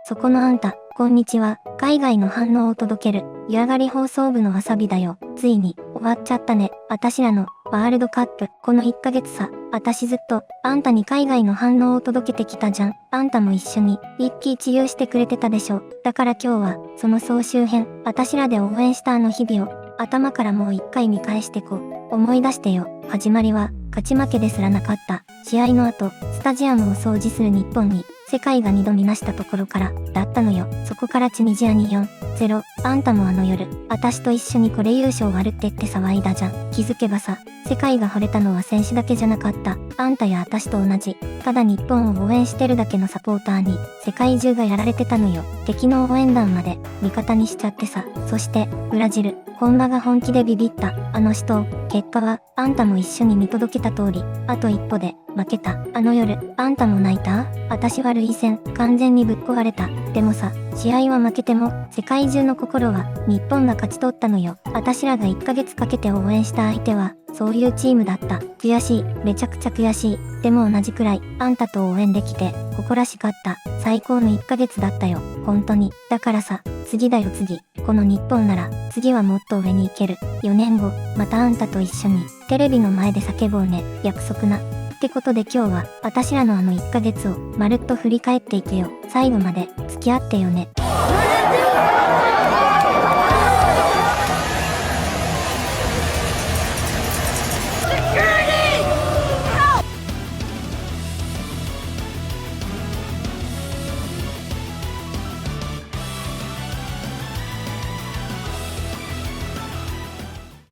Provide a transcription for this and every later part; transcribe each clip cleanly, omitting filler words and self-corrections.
そこのあんた、こんにちは。海外の反応を届ける、湯上がり放送部のわさびだよ。ついに、終わっちゃったね。あたしらの、ワールドカップ。この1ヶ月さ、あたしずっと、あんたに海外の反応を届けてきたじゃん。あんたも一緒に、一喜一憂してくれてたでしょ。だから今日は、その総集編、あたしらで応援したあの日々を、頭からもう一回見返してこう。思い出してよ。始まりは、勝ち負けですらなかった。試合の後、スタジアムを掃除する日本に、世界が二度見ましたところから、だったのよ。そこからチュニジアに4-0。あんたもあの夜、あたしと一緒にこれ優勝割るってって騒いだじゃん。気づけばさ、世界が惚れたのは選手だけじゃなかった。あんたやあたしと同じ。ただ日本を応援してるだけのサポーターに、世界中がやられてたのよ。敵の応援団まで、味方にしちゃってさ。そして、ブラジル。本場が本気でビビった。あの死闘。結果は、あんたも一緒に見届けた通り、あと一歩で、負けた。あの夜、あんたも泣いた？あたしは涙腺、完全にぶっ壊れた。でもさ、試合は負けても、世界中の心は、日本が勝ち取ったのよ。あたしらが1ヶ月かけて応援した相手は、そういうチームだった。悔しい。めちゃくちゃ悔しい。でも同じくらい、あんたと応援できて、誇らしかった。最高の1ヶ月だったよ。本当に。だからさ、次だよ次。この日本なら、次はもっと上に行ける。4年後、またあんたと一緒に、テレビの前で叫ぼうね。約束な。ってことで今日は、あたしらのあの1ヶ月を、まるっと振り返っていくよ。最後まで、付き合ってよね。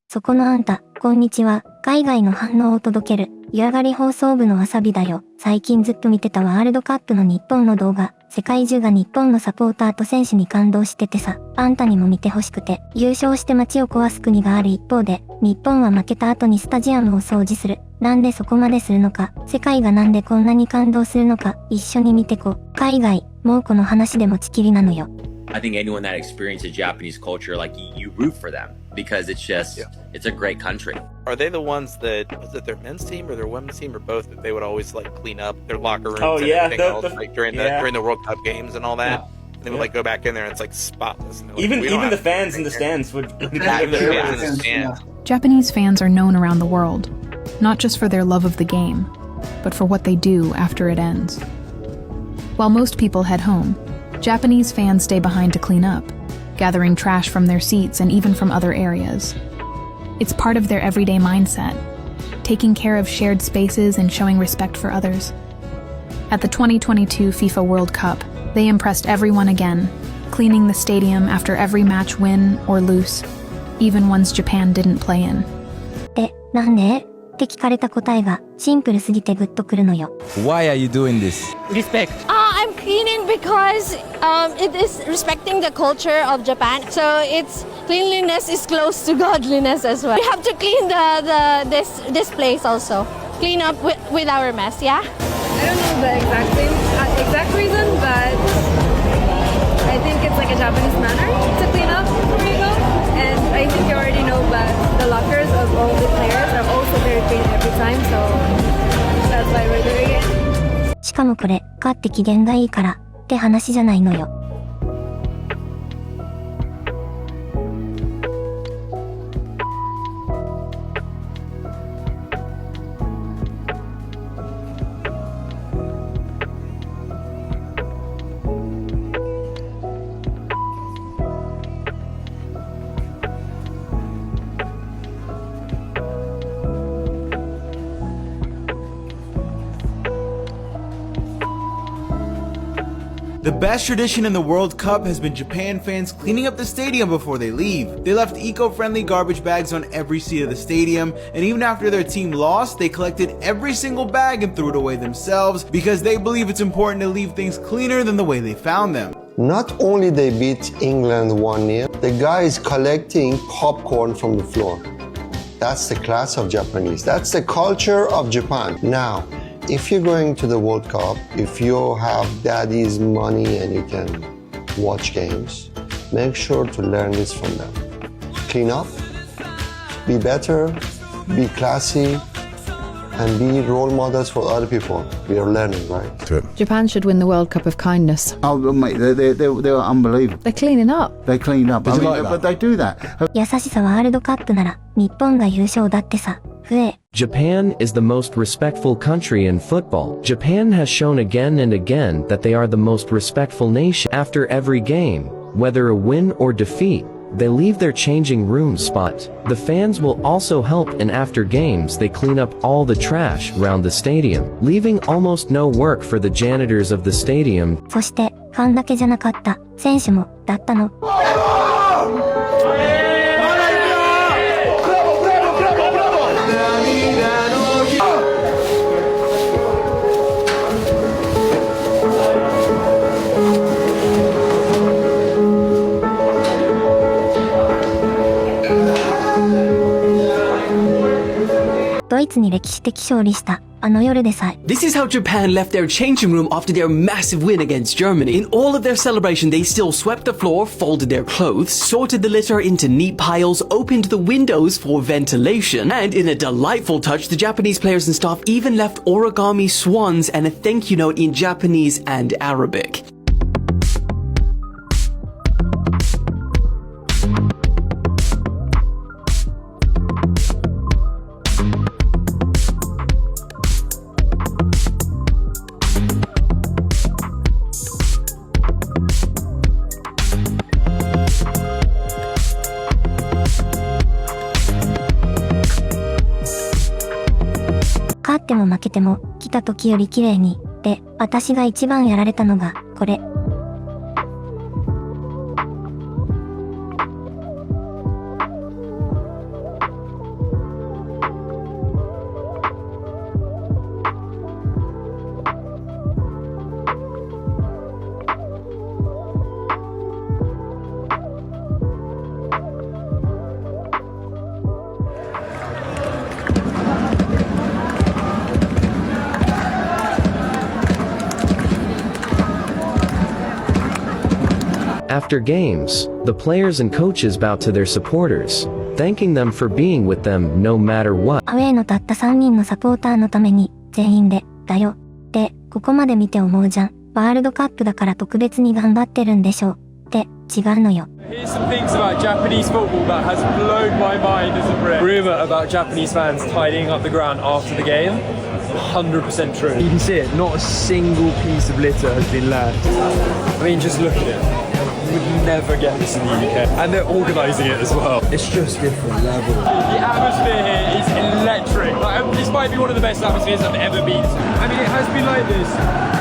そこのあんた、こんにちは。海外の反応を届ける、湯上がり放送部のわさびだよ。最近ずっと見てたワールドカップの日本の動画。世界中が日本のサポーターと選手に感動しててさ、あんたにも見てほしくて。優勝して街を壊す国がある一方で、日本は負けた後にスタジアムを掃除する。なんでそこまでするのか、世界がなんでこんなに感動するのか、一緒に見てこ。海外、もうこの話でもちきりなのよ。I think anyone that experiences Japanese culture, like you root for them because it's just, it's a great country. Are they the ones that, was it their men's team or their women's team or both, that they would always like clean up their locker rooms and everything else, like during the World Cup games and all that? Yeah. They would like go back in there and it's like spotless. Like, even the fans in the stands would. Japanese fans are known around the world, not just for their love of the game, but for what they do after it ends. While most people head home, Japanese fans stay behind to clean up, gathering trash from their seats and even from other areas. It's part of their everyday mindset, taking care of shared spaces and showing respect for others. At the 2022 FIFA World Cup, they impressed everyone again, cleaning the stadium after every match win or lose, even ones Japan didn't play in. なんで？って聞かれた答えがシンプルすぎてグッとくるのよ。Why are you doing this? Respect. I'm cleaning because it is respecting the culture of Japan. So it's cleanliness is close to godliness as well. We have to clean this place also. Clean up with our mess, yeah? I don't know the exact reason, but I think it's like a Japanese manner to clean up before you go. And I think you already know that the lockers of all the players are also very clean every time, so that's why we're doing it. しかもこれ、勝って機嫌がいいからって話じゃないのよ。The best tradition in the World Cup has been Japan fans cleaning up the stadium before they leave. They left eco-friendly garbage bags on every seat of the stadium, and even after their team lost, they collected every single bag and threw it away themselves because they believe it's important to leave things cleaner than the way they found them. Not only they beat England 1-0, the guy is collecting popcorn from the floor. That's the class of Japanese. That's the culture of Japan. Now, if you're going to the World Cup, if you have daddy's money and you can watch games, make sure to learn this from them. Clean up, be better, be classy, and be role models for other people. We are learning, right? Japan should win the World Cup of Kindness. Oh, mate, they're unbelievable. They're cleaning up. They cleaned up. I mean, but they do that. 優しさワールドカップなら日本が優勝だってさ。ふえ。Japan is the most respectful country in football. Japan has shown again and again that they are the most respectful nation. After every game, whether a win or defeat, they leave their changing room spot. The fans will also help, and after games they clean up all the trash around the stadium, leaving almost no work for the janitors of the stadium. そしてファンだけじゃなかった。選手もだったの。ドイツに歴史的勝利したあの夜でさえ。 This is how Japan left their changing room after their massive win against Germany. In all of their celebration, they still swept the floor, folded their clothes, sorted the litter into neat piles, opened the windows for ventilation, and in a delightful touch, the Japanese players and staff even left origami swans and a thank you note in Japanese and Arabic.勝っても負けても来た時より綺麗に。で、私が一番やられたのがこれ。After games, the players and coaches bow to their supporters, thanking them for being with them no matter what. アウェーのたった3人のサポーターのために全員でだよってここまで見て思うじゃん。ワールドカップだから特別に頑張ってるんでしょうって違うのよ。 Here's some things about Japanese football that has blown my mind as a Brit. Rumor about Japanese fans tidying up the ground after the game. 100% true. You can see it, not a single piece of litter has been left. I mean, just look at it. You would never get this in the UK. And they're organising it as well. It's just different level. The atmosphere here is electric. Like, this might be one of the best atmospheres I've ever been to. I mean, it has been like this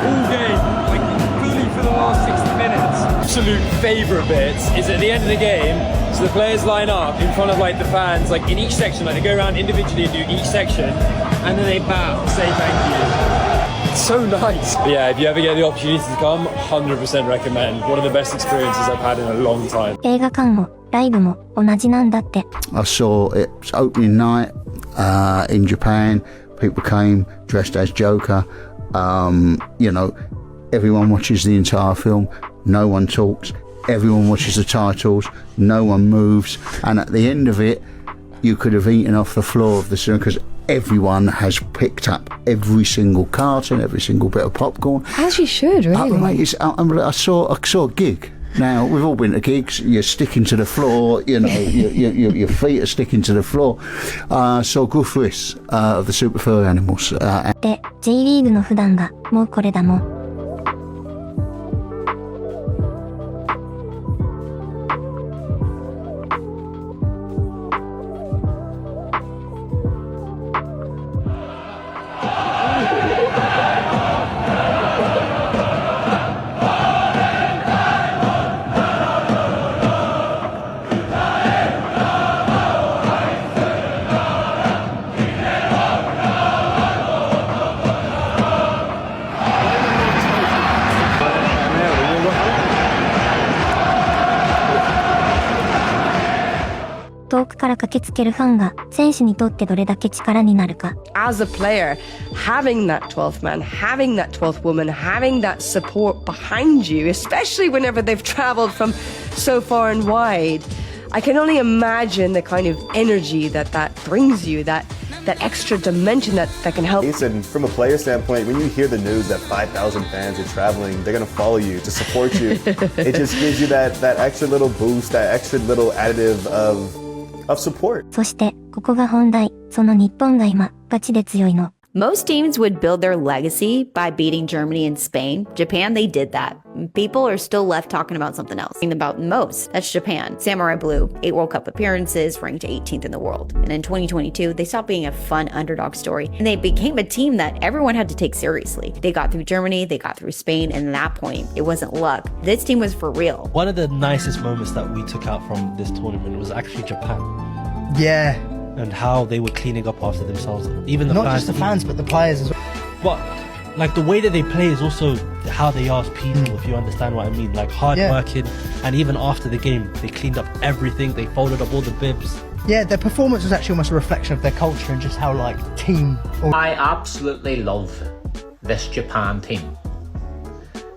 all game, like fully for the last 60 minutes. Absolute favourite bits is at the end of the game, so the players line up in front of like the fans, like in each section, like they go around individually and do each section, and then they bow, say thank you. It's so nice. But yeah, if you ever get the opportunity to come, 100% recommend. One of the best experiences I've had in a long time. 映画館もライブも同じなんだって。 I saw it opening night in Japan. People came dressed as Joker. You know, everyone watches the entire film. No one talks. Everyone watches the titles. No one moves. And at the end of it, you could have eaten off the floor of the cinema because everyone has picked up every single carton, every single bit of popcorn. As you should, really. Mate, I saw a gig. Now, we've all been to gigs, you're sticking to the floor, you know, your feet are sticking to the floor. So good for this, of the super fur animals. で、J リーグの普段がもうこれだもん。遠くから駆けつけるファンが選手にとってどれだけ力になるか。 As a player, having that 12th man, having that 12th woman, having that support behind you, especially whenever they've traveled from so far and wide, I can only imagine the kind of energy that brings you, that that extra dimension that can help. And from a player standpoint, when you hear the news that 5,000 fans are traveling, they're going to follow you to support you. It just gives you that extra little boost, that extra little additive of support. そしてここが本題。その日本が今ガチで強いの。Most teams would build their legacy by beating Germany and Spain. Japan, they did that. People are still left talking about something else. About most, that's Japan. Samurai Blue, 8 World Cup appearances, ranked 18th in the world. And in 2022, they stopped being a fun underdog story, and they became a team that everyone had to take seriously. They got through Germany, they got through Spain, and at that point, it wasn't luck. This team was for real. One of the nicest moments that we took out from this tournament was actually Japan. Yeah. And how they were cleaning up after themselves. Even the Not fans, just the fans, but the players as well. But like the way that they play is also how they are as people, if you understand what I mean. Like hard working, and even after the game, they cleaned up everything. They folded up all the bibs. Yeah, their performance was actually almost a reflection of their culture and just how like team. I absolutely love this Japan team.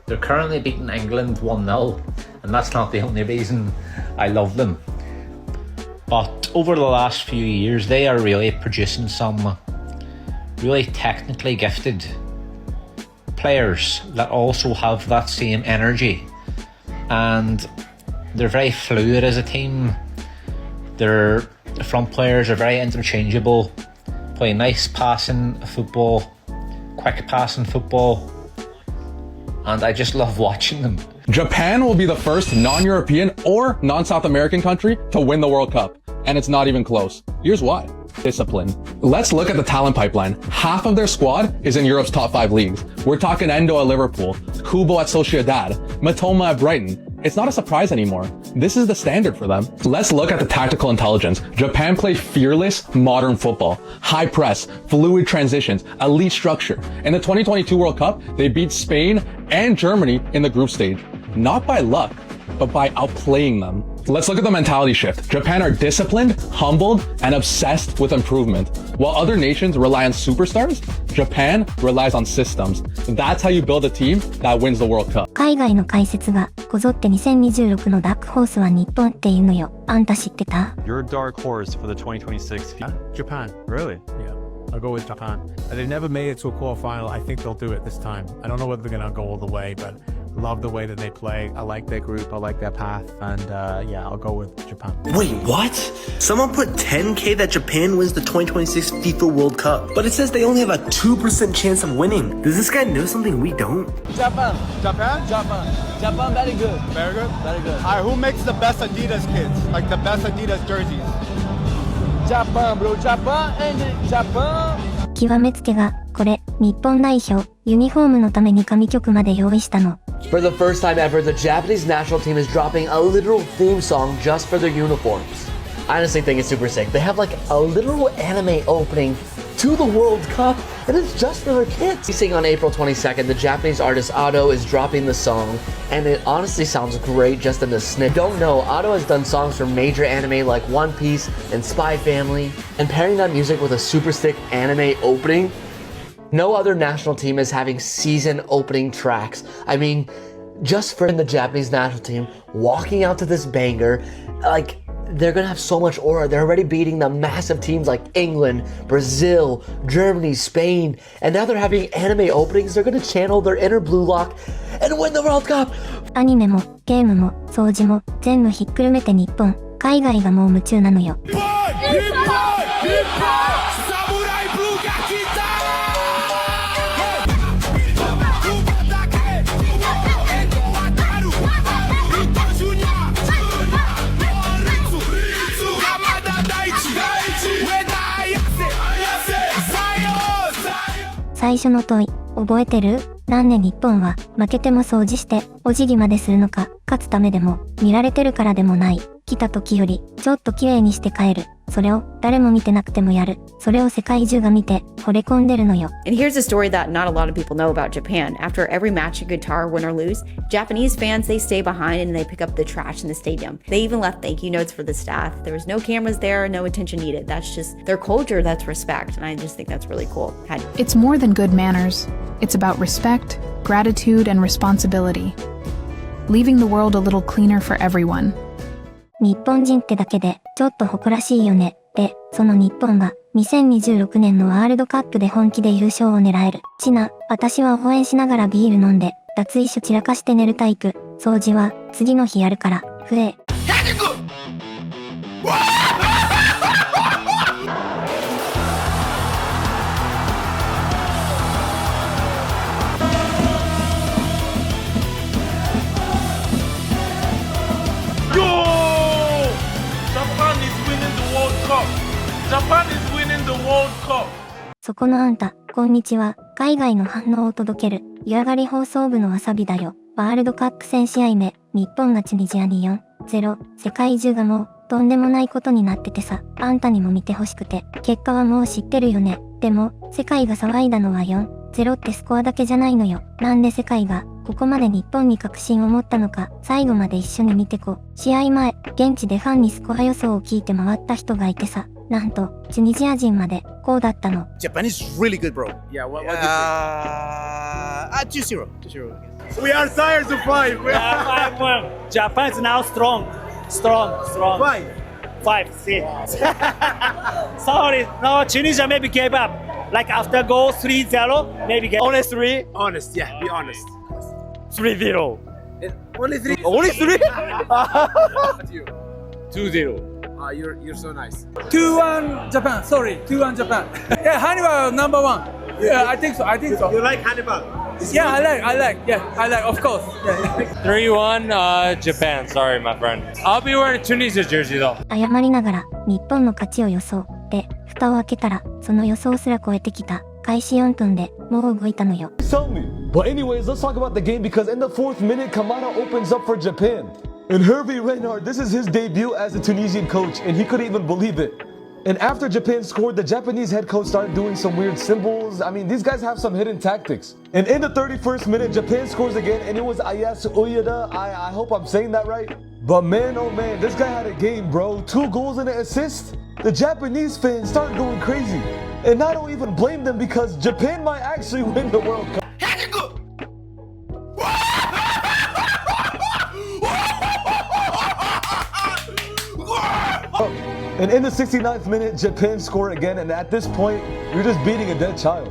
They're currently beating England 1-0, and that's not the only reason I love them. But over the last few years, they are really producing some really technically gifted players that also have that same energy. And they're very fluid as a team. Their front players are very interchangeable, play nice passing football, quick passing football. And I just love watching them. Japan will be the first non-European or non-South American country to win the World Cup. And it's not even close. Here's why. Discipline. Let's look at the talent pipeline. Half of their squad is in Europe's top 5 leagues. We're talking Endo at Liverpool, Kubo at Sociedad, Matoma at Brighton. It's not a surprise anymore. This is the standard for them. Let's look at the tactical intelligence. Japan play fearless, modern football. High press, fluid transitions, elite structure. In the 2022 World Cup, they beat Spain and Germany in the group stage. Not by luck, but by outplaying them. Let's look at the mentality shift. Japan are disciplined, humbled, and obsessed with improvement. While other nations rely on superstars, Japan relies on systems. That's how you build a team that wins the World Cup. 海外の解説がこぞって2026のダークホースは日本っていうのよ。あんた知ってた？ Your dark horse for the 2026 Japan. Really? Yeah. I'll go with Japan. They've never made it to a quarterfinal. I think they'll do it this time. I don't know whether they're going to go all the way, but love the way that they play. I like their group. I like their path. And yeah, I'll go with Japan. Wait, what? Someone put 10K that Japan wins the 2026 FIFA World Cup, but it says they only have a 2% chance of winning. Does this guy know something we don't? Japan. Japan? Japan. Japan, very good. Very good? Very good. All right, who makes the best Adidas kits? Like the best Adidas jerseys? Japan, bro. Japan and Japan. 極めつけが、これ、日本代表、ユニフォームのために神曲まで用意したの。For the first time ever, the Japanese national team is dropping a literal theme song just for their uniforms. I honestly think it's super sick. They have like a literal anime opening to the World Cup, and it's just for their kids. Releasing on April 22nd, the Japanese artist Ado is dropping the song, and it honestly sounds great just in the snippet. Don't know, Ado has done songs for major anime like One Piece and Spy Family, and pairing that music with a super sick anime opening. No other national team is having season opening tracks. I mean, just for the Japanese national team walking out to this banger, like, they're gonna have so much aura. They're already beating the massive teams like England, Brazil, Germany, Spain, and now they're having anime openings. They're gonna channel their inner blue lock and win the World Cup. アニメもゲームも掃除も全部ひっくるめて日本、海外がもう夢中なのよ。最初の問い、覚えてる？なんで日本は負けても掃除してお辞儀までするのか、勝つためでも見られてるからでもない。来た時よりちょっと綺麗にして帰る。それを誰も見てなくてもやる。それを世界中が見て惚れ込んでるのよ。And here's a story that not a lot of people know about Japan. After every match in guitar, win or lose, Japanese fans, they stay behind and they pick up the trash in the stadium. They even left thank you notes for the staff. There was no cameras there, no attention needed. That's just their culture, that's respect. And I just think that's really cool. It's more than good manners. It's about respect, gratitude, and responsibility. Leaving the world a little cleaner for everyone. 日本人ってだけでちょっと誇らしいよね。で、その日本が2026年のワールドカップで本気で優勝を狙える。ちな、私は応援しながらビール飲んで、脱衣所散らかして寝るタイプ。掃除は、次の日やるから、ふえ。そこのあんた、こんにちは。海外の反応を届ける、湯上がり放送部のわさびだよ。ワールドカップ戦試合目、日本がチュニジアに 4-0。世界中がもう、とんでもないことになっててさ、あんたにも見てほしくて。結果はもう知ってるよね。でも、世界が騒いだのは 4-0ってスコアだけじゃないのよ。なんで世界が、ここまで日本に確信を持ったのか、最後まで一緒に見てこ。試合前、現地でファンにスコア予想を聞いて回った人がいてさ、なんと、チュニジア人まで、こうだったの。Japan is really good, bro. Yeah, what do you think? 2-0. 2-0. We are tired to fight. Yeah, 5-1. Japan is now strong. 5. See. Sorry, no, Tunisia maybe gave up. Like after goal 3-0, maybe gave up. Only 3? Honest, yeah, be honest. 3-0. Only 3? Only 3? 2-0. You're so nice. 2-1 Japan. Sorry, 2-1 Japan. Yeah, Hannibal number 1. Yeah, I think so. You like Hannibal? Yeah, I like. Yeah, I like. Of course. 3-1 Japan. Sorry, my friend. I'll be wearing Tunisia jersey though. 謝りながら、日本の勝ちを予想。で、蓋を開けたら、その予想すら超えてきた。開始4分で、もう動いたのよ。Tell me. But anyways, let's talk about the game because in the 4th minute, Kamada opens up for Japan. And Hervé Renard, this is his debut as a Tunisian coach, and he couldn't even believe it. And after Japan scored, the Japanese head coach started doing some weird symbols. I mean, these guys have some hidden tactics. And in the 31st minute, Japan scores again, and it was Ayasu Uyeda. I hope I'm saying that right. But man, oh man, this guy had a game, bro. 2 goals and an assist. The Japanese fans started going crazy. And I don't even blame them because Japan might actually win the World Cup. And in the 69th minute, Japan score again, and at this point, you're just beating a dead child.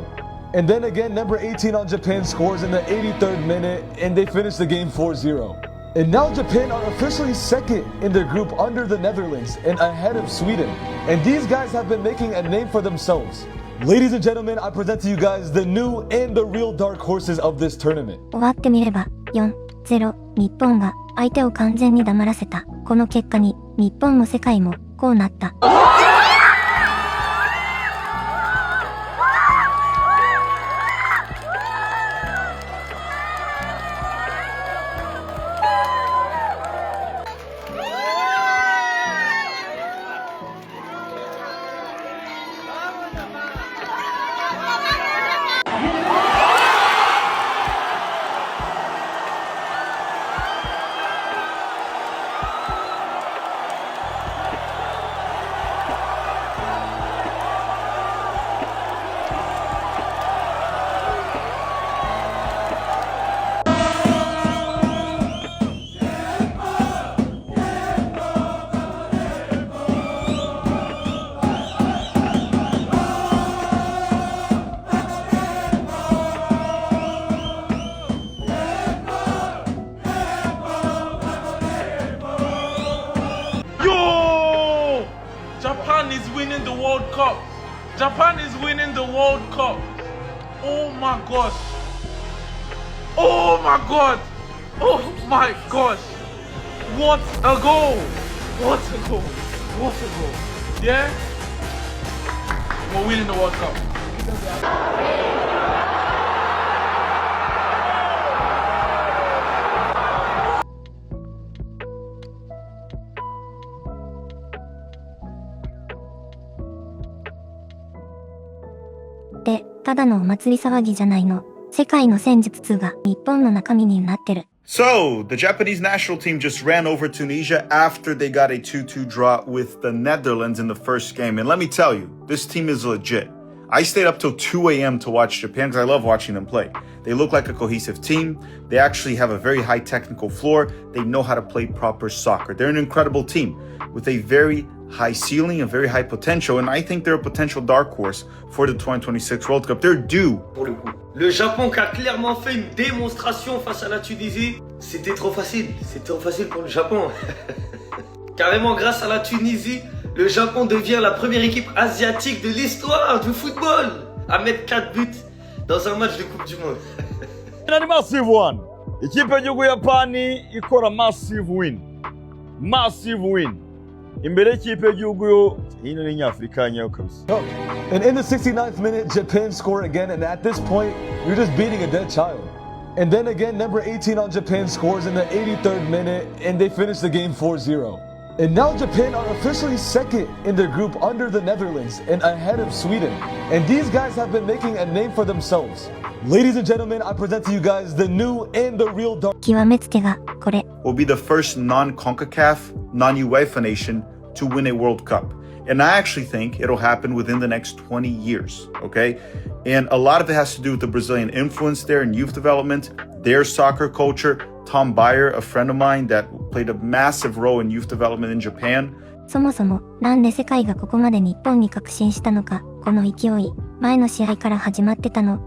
And then again, number 18 on Japan scores in the 83rd minute, and they finish the game 4-0. And now Japan are officially second in their group under the Netherlands and ahead of Sweden. And these guys have been making a name for themselves. Ladies and gentlemen, I present to you guys the new and the real dark horses of this tournament. 終わってみれば、4-0、日本が相手を完全に黙らせた。この結果に、日本も世界も、こうなった。Japan is winning the World Cup. Japan is winning the World Cup. Oh my gosh. Oh my god. Oh my gosh. What a goal. What a goal. What a goal. Yeah? We're winning the World Cup.で、ただのお祭り騒ぎじゃないの。世界の戦術2が日本の中身になってる。So, the Japanese national team just ran over Tunisia after they got a 2-2 draw with the Netherlands in the first game. And let me tell you, this team is legit. I stayed up till 2 a.m. to watch Japan because I love watching them play. They look like a cohesive team. They actually have a very high technical floor. They know how to play proper soccer. They're an incredible team with a very high ceiling, a very high potential, and I think they're a potential dark horse for the 2026 World Cup. They're due. Pour le coup. Le Japon qui a clairement fait une démonstration face à la Tunisie, c'était trop facile. C'était trop facile pour le Japon. Carrément, grâce à la Tunisie, le Japon devient la première équipe asiatique de l'histoire du football à mettre 4 buts dans un match de Coupe du Monde. Nani massive one. Ikipe y'igihugu Yapani ikora massive win. Massive win. Imbere y'ikipe y'igihugu yo hino ni Nyafrika nyayo kabisa. And in the 69th minute, Japan scored again, and at this point, you're just beating a dead child. And then again, number 18 on Japan scores in the 83rd minute, and they finish the game 4-0. And now Japan are officially second in their group under the Netherlands and ahead of Sweden. And these guys have been making a name for themselves. Ladies and gentlemen, I present to you guys the new and the real dark. 極めつけがこれ。Will be the first non-CONCACAF, non-UEFA nation to win a World Cup. And I actually think it'll happen within the next 20 years, okay? And a lot of it has to do with the Brazilian influence there in youth development, their soccer culture. Tom Bayer, a friend of mine that played a massive role in youth development in Japan. そもそも、なんで世界がここまで日本に確信したのか、この勢い、前の試合から始まってたの。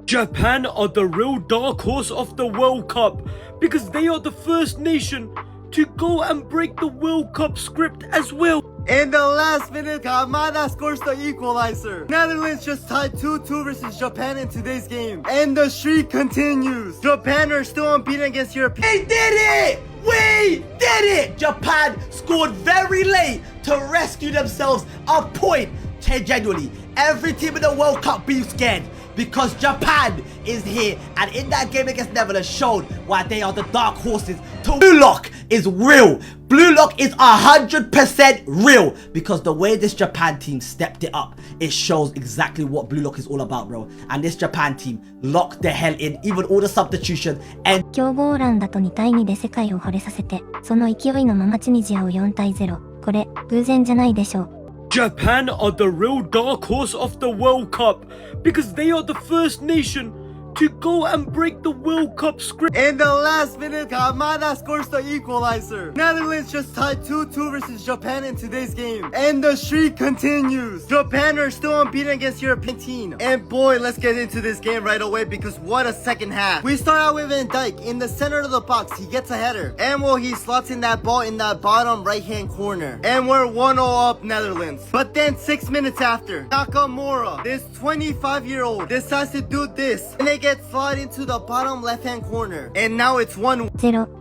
Japan are the real dark horse of the World Cup because they are the first nation to go and break the World Cup script as well. In the last minute, Kamada scores the equalizer. Netherlands just tied 2-2 versus Japan in today's game. And the streak continues. Japan are still unbeaten against Europe. We did it! We did it! Japan scored very late to rescue themselves a point. Genuinely, every team in the World Cup be scared because Japan is here, and in that game against Netherlands showed why they are the dark horses. Blue Lock is real. Blue Lock is 100% real because the way this Japan team stepped it up, it shows exactly what Blue Lock is all about, bro. And this Japan team locked the hell in, even all the substitutions. And 強豪オランダと2対2で世界を惚れさせて、その勢いのままチュニジアを4対0。これ、偶然じゃないでしょう。Japan are the real dark horse of the World Cup because they are the first nation to go and break the World Cup script. In the last minute, Kamada scores the equalizer. Netherlands just tied 2-2 versus Japan in today's game. And the streak continues. Japan are still unbeaten against European team. And boy, let's get into this game right away because what a second half. We start out with Van Dijk in the center of the box. He gets a header. And well, he slots in that ball in that bottom right-hand corner. And we're 1-0 up Netherlands. But then 6 minutes after, Nakamura, this 25-year-old, decides to do this. And they get slide into the bottom left-hand corner. And now it's 1-0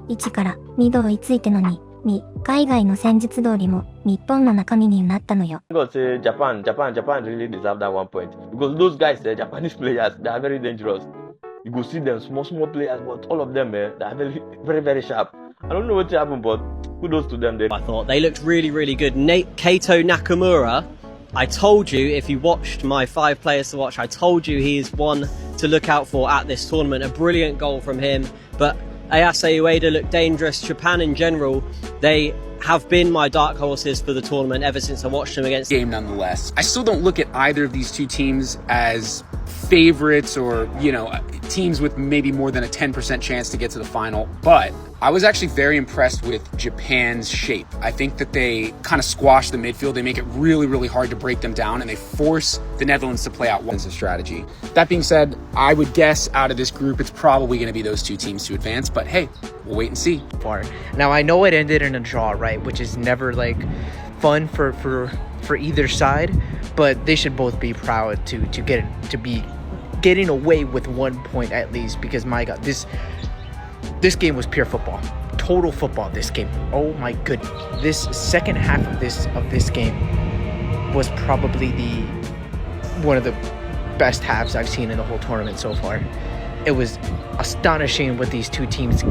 1から2度追いついての2海外の戦術通りも日本の中身になったのよ。God say Japan really deserve that 1 point because those guys, Japanese players, they are very dangerous. You go see them small players, but all of them, they are very sharp. I don't know what happened, but kudos to them. I thought they looked really good. Kaito Nakamura. I told you, if you watched my 5 players to watch, I told you he is one to look out for at this tournament. A brilliant goal from him. But Ayase Ueda looked dangerous. Japan in general, they have been my dark horses for the tournament ever since I watched them against game nonetheless. I still don't look at either of these two teams as favorites or, you know, teams with maybe more than a 10% chance to get to the final, but I was actually very impressed with Japan's shape. I think that they kind of squash the midfield. They make it really hard to break them down, and they force the Netherlands to play out one strategy. That being said, I would guess out of this group, it's probably going to be those two teams to advance, but hey, we'll wait and see. Now, I know it ended in a draw, right, which is never like fun for either side, but they should both be proud to be getting away with 1 point at least, because my God, this game was pure football, total football. This game, oh my goodness, this second half of this game was probably one of the best halves I've seen in the whole tournament so far. It was astonishing what these two teams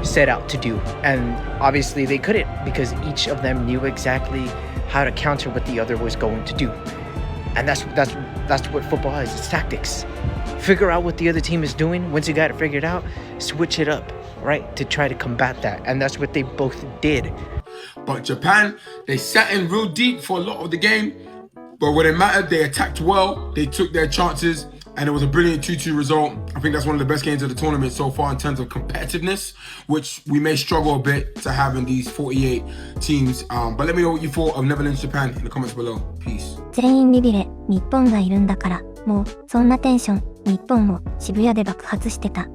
set out to do, and obviously they couldn't because each of them knew exactly how to counter what the other was going to do. And that's what football is. It's tactics. Figure out what the other team is doing. Once you got it figured out, switch it up, right, to try to combat that. And that's what they both did. But Japan, they sat in real deep for a lot of the game. But when it mattered, they attacked well. They took their chances. and it was a brilliant 2-2 result. I think that's one of the best games of the tournament so far in terms of competitiveness, which we may struggle a bit to have in these 48 teams. But let me know what you thought of Netherlands, Japan in the comments below. Peace. 全員ビビれ、日本がいるんだから、もう、そんなテンション、日本も渋谷で爆発してた。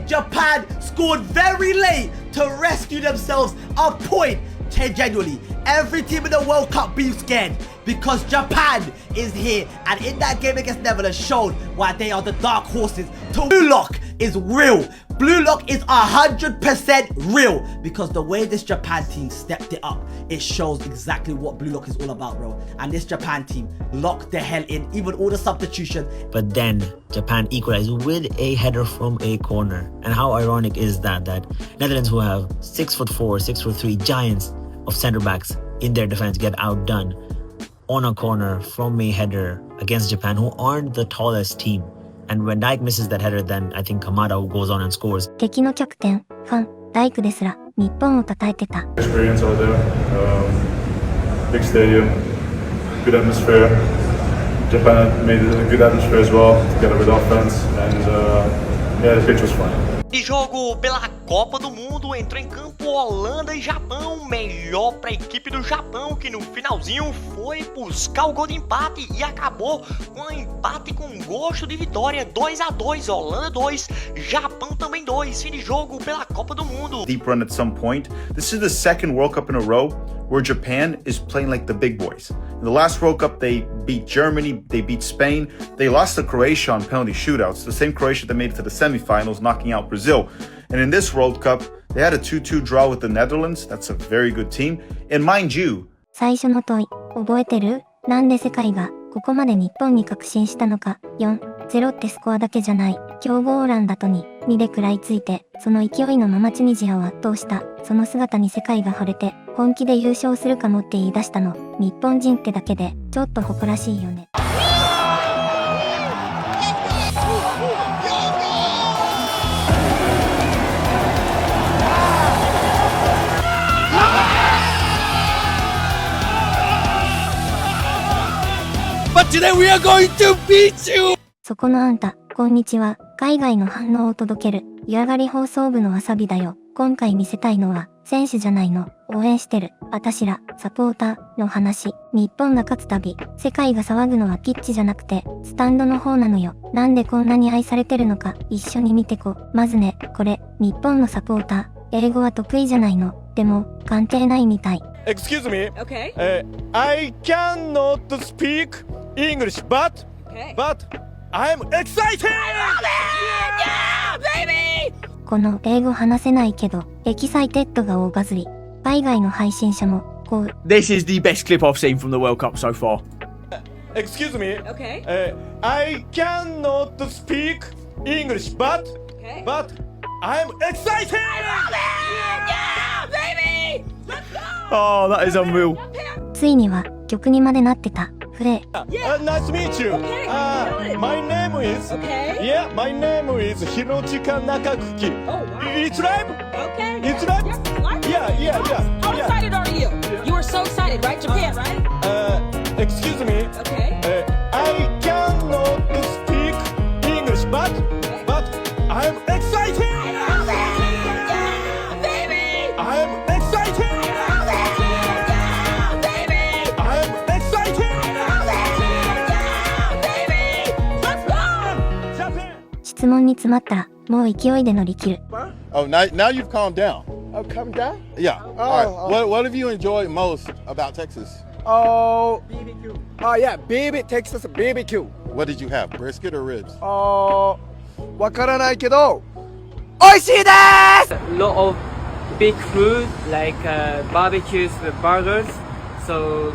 Japan scored very late to rescue themselves a point. Genuinely, every team in the World Cup be scared because Japan is here, and in that game against Netherlands showed why they are the dark horses. Blue Lock is real. Blue Lock is 100% real because the way this Japan team stepped it up, it shows exactly what Blue Lock is all about, bro. And this Japan team locked the hell in, even all the substitution. But then Japan equalized with a header from a corner. And how ironic is that Netherlands, who have 6'4", 6'3" giants of center backs in their defense, get outdone on a corner from a header against Japan, who aren't the tallest team. And when Dijk misses that header, then I think Kamada goes on and scores. 敵のキャプテン、ファン、ダイクですら、日本を称えてた。Experience out there, big stadium, good atmosphere. Japan made a good atmosphere as well, together with offense, and yeah, the pitch was fine. E jogo pela Copa do Mundo, entrou em campo Holanda e Japão, melhor para a equipe do Japão, que no finalzinho foi buscar o gol de empate e acabou com um empate com gosto de vitória, 2-2, Holanda 2, Japão também 2, fim de jogo pela Copa do Mundo. Deep run at some point. This is the second World Cup in a row where Japan is playing like the big boys. In the last World Cup, they beat Germany, they beat Spain, they lost to Croatia on penalty shootouts, the same Croatia that made it to the semifinals, knocking out Brazil. And in this World Cup, they had a 2-2 draw with the Netherlands. That's a very good team. And mind you, 最初の問い、覚えてる？なんで世界がここまで日本に確信したのか。4-0ってスコアだけじゃない。強豪オランダと2で食らいついて、その勢いのままチュニジアを圧倒した。その姿に世界が惚れて、本気で優勝するかもって言い出したの。日本人ってだけで、ちょっと誇らしいよね。But today we are going to beat you! そこのあんた、こんにちは。海外の反応を届ける、湯上がり放送部のわさびだよ。今回見せたいのは、選手じゃないの。応援してる、あたしら、サポーターの話。日本が勝つたび、世界が騒ぐのはピッチじゃなくて、スタンドの方なのよ。なんでこんなに愛されてるのか、一緒に見てこ。まずね、これ、日本のサポーター。英語は得意じゃないの。でも、関係ないみたい。Excuse me. Okay. I cannot speak English, but I'm excited! Yeah, baby! この英語話せないけど、エキサイテッドが大バズり。海外の配信者も、こう。This is the best clip I've seen from the World Cup so far. Excuse me. Okay. I cannot speak English, but I'm excited! Yeah, baby! Let's go! Oh, that is unreal. ついには曲にまでなってた。フレ。Nice to meet you. My name is. Yeah, my name is Hirochika Nakakuki. It's live. Okay. It's live. Yeah. How excited are you? You were so excited, right? Japan, right? Excuse me. Okay. I cannot speak English, but I'm excited. Yeah, baby. I'm excited.質問に詰まったら、もう勢いで乗り切る。Oh, now you've calmed down. Oh, calm down? Yeah. All right. What have you enjoyed most about Texas? Oh, BBQ. Oh, yeah, Texas BBQ. What did you have? Brisket or ribs? わからないけど、美味しいです! A lot of big food like barbecues, burgers. So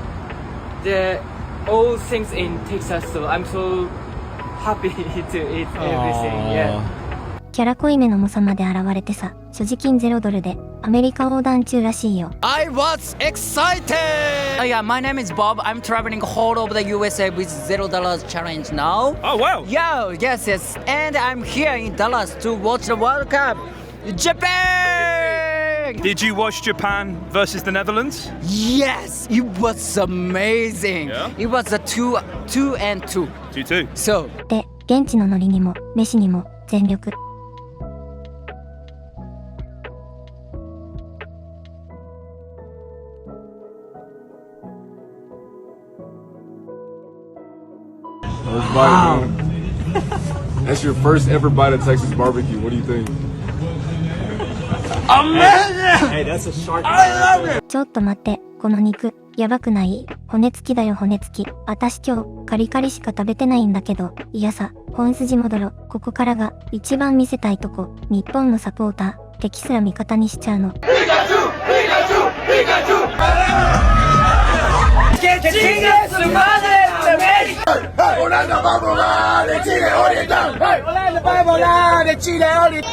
the all things in Texas. So I'm so happy to eat everything. Yeah. キャラ濃いめの猛者まで現れてさ、所持金$0でアメリカ横断中らしいよ。I was excited! Oh yeah, my name is Bob. I'm traveling whole over the USA with $0 challenge now. Oh wow! Yo, yes. And I'm here in Dallas to watch the World Cup. Japan! Did you watch Japan versus the Netherlands? Yes, it was amazing. Yeah? It was a 2-2. 2-2. So. で、現地のノリにも、飯にも、全力。Wow. That's your first ever bite of Texas barbecue. What do you think? Amazing! Hey, that's a shark. I love it! ちょっと待って、この肉、やばくない？骨付きだよ骨付き。あたし今日、カリカリしか食べてないんだけど、いやさ、本筋戻ろ。ここからが、一番見せたいとこ。日本のサポーター、敵すら味方にしちゃうの。Holanda va a volar de Chile Oriental. Holanda va a volar de Chile Oriental.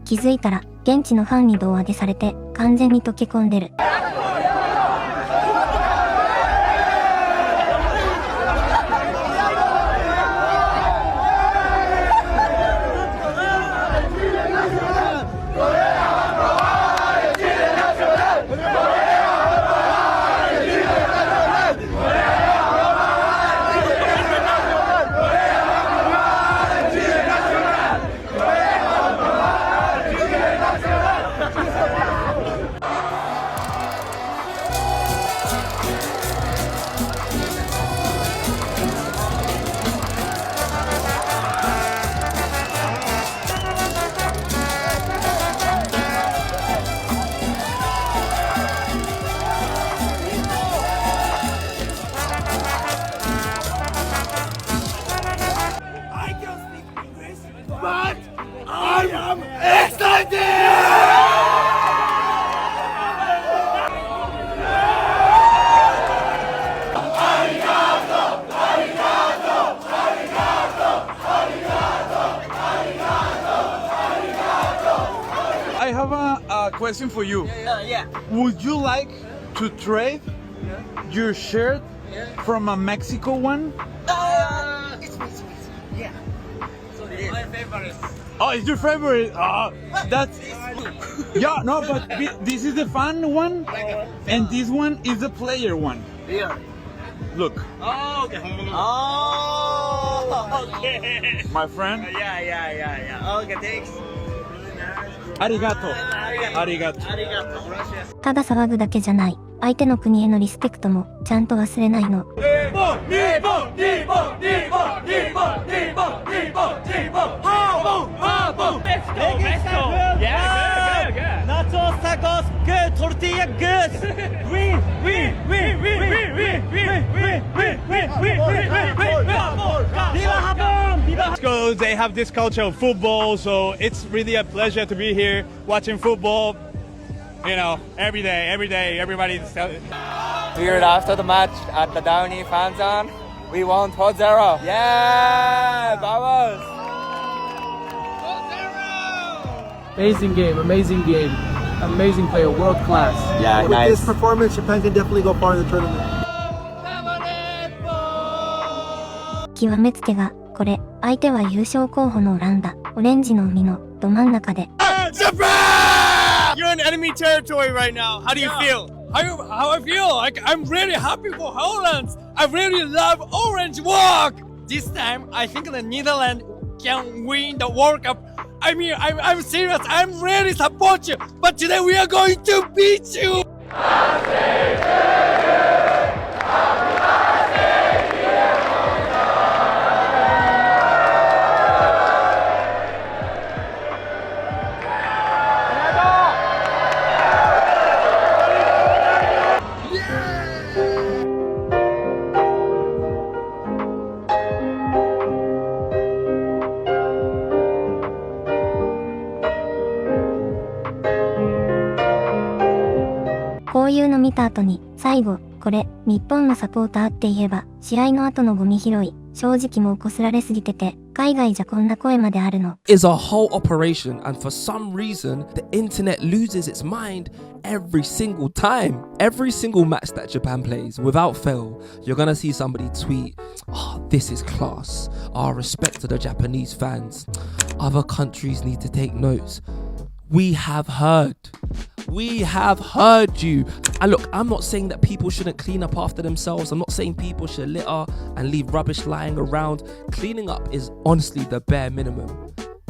気づいたら、現地のファンに胴上げされて、完全に溶け込んでる。But I am excited! I have a question for you. Yeah. Would you like to trade your shirt from a Mexico one? Yeah. So it is. My favorite. Oh, it's your favorite. That's yeah. No, but this is the fan one, and this one is the player one. Yeah. Look. Oh, okay. Oh, okay. My friend. Yeah. Okay, thanks. Arigato. Arigato. Gracias. ただ騒ぐだけじゃない。相手の国へのリスペクトも、ちゃんと忘れないの。Nachos, tacos, good. Tortilla, good. Win. Mexico, they have this culture of football, so it's really a pleasure to be here watching football. You know, every day, everybody's. Here after the match at the Downey fan zone, we won 4-0. Yeah, vamos! Amazing game. Amazing player, world class. Yeah, With nice. this performance, Japan can definitely go far in the tournament. 極めつけが、これ、相手は優勝候補のオランダ、オレンジの海のど真ん中で。You're in enemy territory right now. How do you feel? How I feel? I'm really happy for Holland. I really love Orange Walk. This time, I think the Netherlands can win the World Cup. I mean, I'm serious. I'm really support you. But today we are going to beat you. いうの見た後に、最後、これ、日本のサポーターって言えば、試合の後のゴミ拾い、正直もうこすられすぎてて、海外じゃこんな声まであるの。Is a whole operation, and for some reason, the internet loses its mind every single time. Every single match that Japan plays, without fail, you're gonna see somebody tweet, "Oh, this is class. Respect to the Japanese fans. Other countries need to take notes." We have heard. We have heard you. And look, I'm not saying that people shouldn't clean up after themselves. I'm not saying people should litter and leave rubbish lying around. Cleaning up is honestly the bare minimum.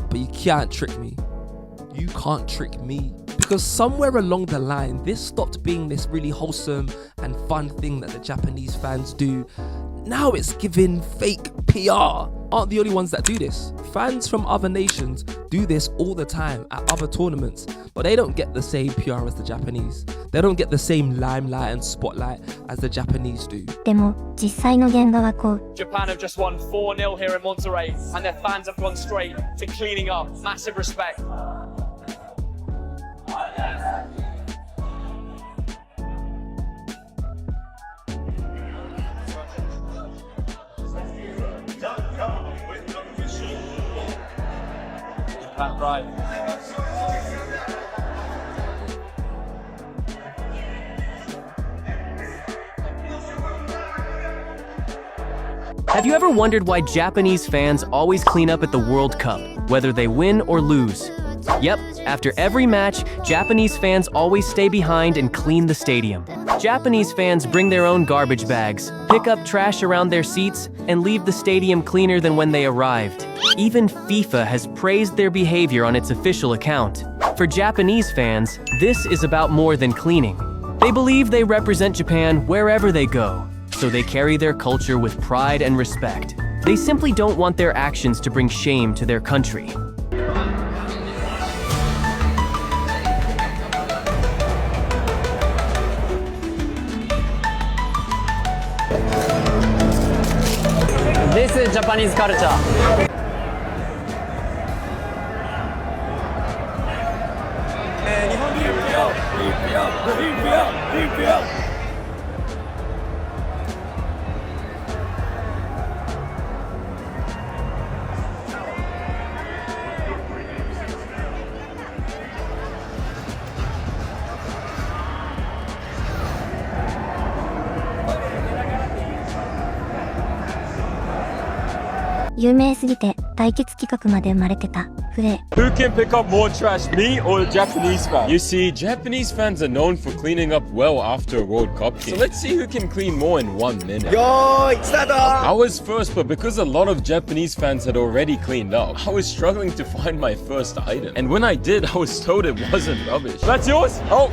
But you can't trick me. You can't trick me. Because somewhere along the line, this stopped being this really wholesome and fun thing that the Japanese fans do. Now it's giving fake PR. Aren't the only ones that do this. Fans from other nations do this all the time at other tournaments, but they don't get the same PR as the Japanese. They don't get the same limelight and spotlight as the Japanese do. でも、実際の現場はこう。Japan have just won 4-0 here in Monterrey, and their fans have gone straight to cleaning up. Massive respect. Right. Have you ever wondered why Japanese fans always clean up at the World Cup, whether they win or lose? Yep, after every match, Japanese fans always stay behind and clean the stadium. Japanese fans bring their own garbage bags, pick up trash around their seats, and leave the stadium cleaner than when they arrived. Even FIFA has praised their behavior on its official account. For Japanese fans, this is about more than cleaning. They believe they represent Japan wherever they go, so they carry their culture with pride and respect. They simply don't want their actions to bring shame to their country. This is Japanese culture. "有名すぎて対決企画まで生まれてた。Who can pick up more trash, me or the Japanese fans? You see, Japanese fans are known for cleaning up well after a World Cup game. So let's see who can clean more in 1 minute. Yo, start! I was first, but because a lot of Japanese fans had already cleaned up, I was struggling to find my first item. And when I did, I was told it wasn't rubbish. That's yours? Oh!